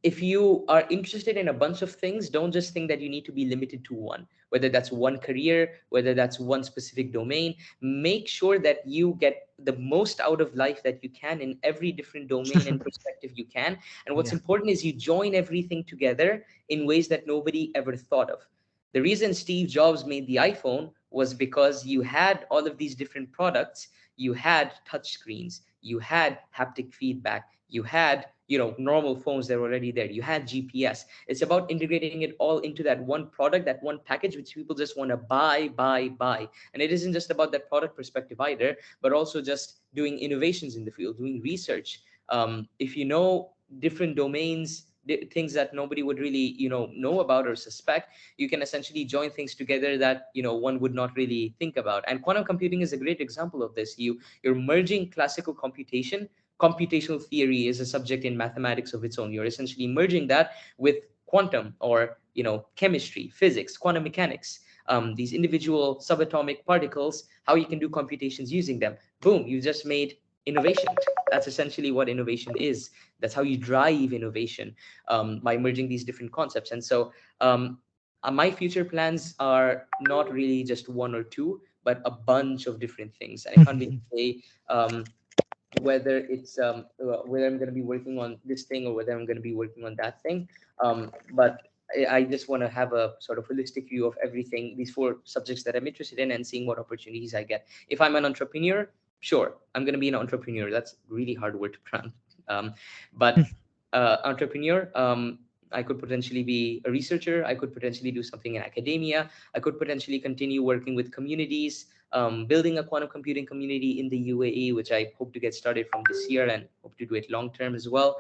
if you are interested in a bunch of things, don't just think that you need to be limited to one, whether that's one career, whether that's one specific domain. Make sure that you get the most out of life that you can in every different domain and perspective you can. And what's Yeah. important is you join everything together in ways that nobody ever thought of. The reason Steve Jobs made the iPhone was because you had all of these different products. You had touch screens, you had haptic feedback, you had normal phones that were already there, you had GPS. It's about integrating it all into that one product, that one package, which people just want to buy. And it isn't just about that product perspective either, but also just doing innovations in the field, doing research. If you know different domains, things that nobody would really know about or suspect, you can essentially join things together that one would not really think about. And quantum computing is a great example of this. You're merging classical computation. Computational theory is a subject in mathematics of its own. You're essentially merging that with quantum, or chemistry, physics, quantum mechanics, these individual subatomic particles, how you can do computations using them. Boom, you just made innovation. That's essentially what innovation is. That's how you drive innovation, by merging these different concepts. And so, my future plans are not really just one or two, but a bunch of different things. And I can't really say whether I'm going to be working on this thing or whether I'm going to be working on that thing. But I just want to have a sort of holistic view of everything, these four subjects that I'm interested in, and seeing what opportunities I get. If I'm an entrepreneur, sure, I'm going to be an entrepreneur. That's really hard word to pronounce. Um, but entrepreneur, I could potentially be a researcher. I could potentially do something in academia. I could potentially continue working with communities, building a quantum computing community in the UAE, which I hope to get started from this year and hope to do it long term as well.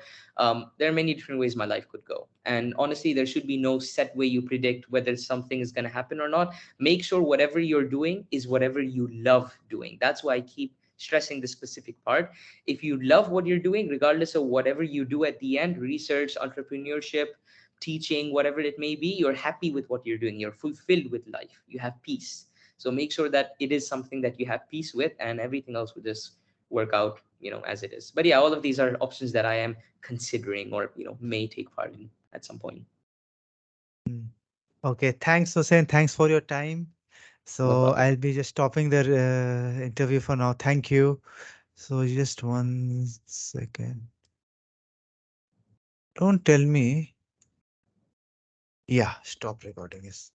There are many different ways my life could go. And honestly, there should be no set way you predict whether something is going to happen or not. Make sure whatever you're doing is whatever you love doing. That's why I keep stressing the specific part. If you love what you're doing, regardless of whatever you do at the end, research, entrepreneurship, teaching, whatever it may be, you're happy with what you're doing, you're fulfilled with life, you have peace. So make sure that it is something that you have peace with, and everything else will just work out, as it is. But yeah, all of these are options that I am considering, or may take part in at some point. Mm. Okay, thanks, Hussein. Thanks for your time. No So problem. I'll be just stopping the interview for now. Thank you. So just 1 second. Don't tell me. Yeah, stop recording. Yes.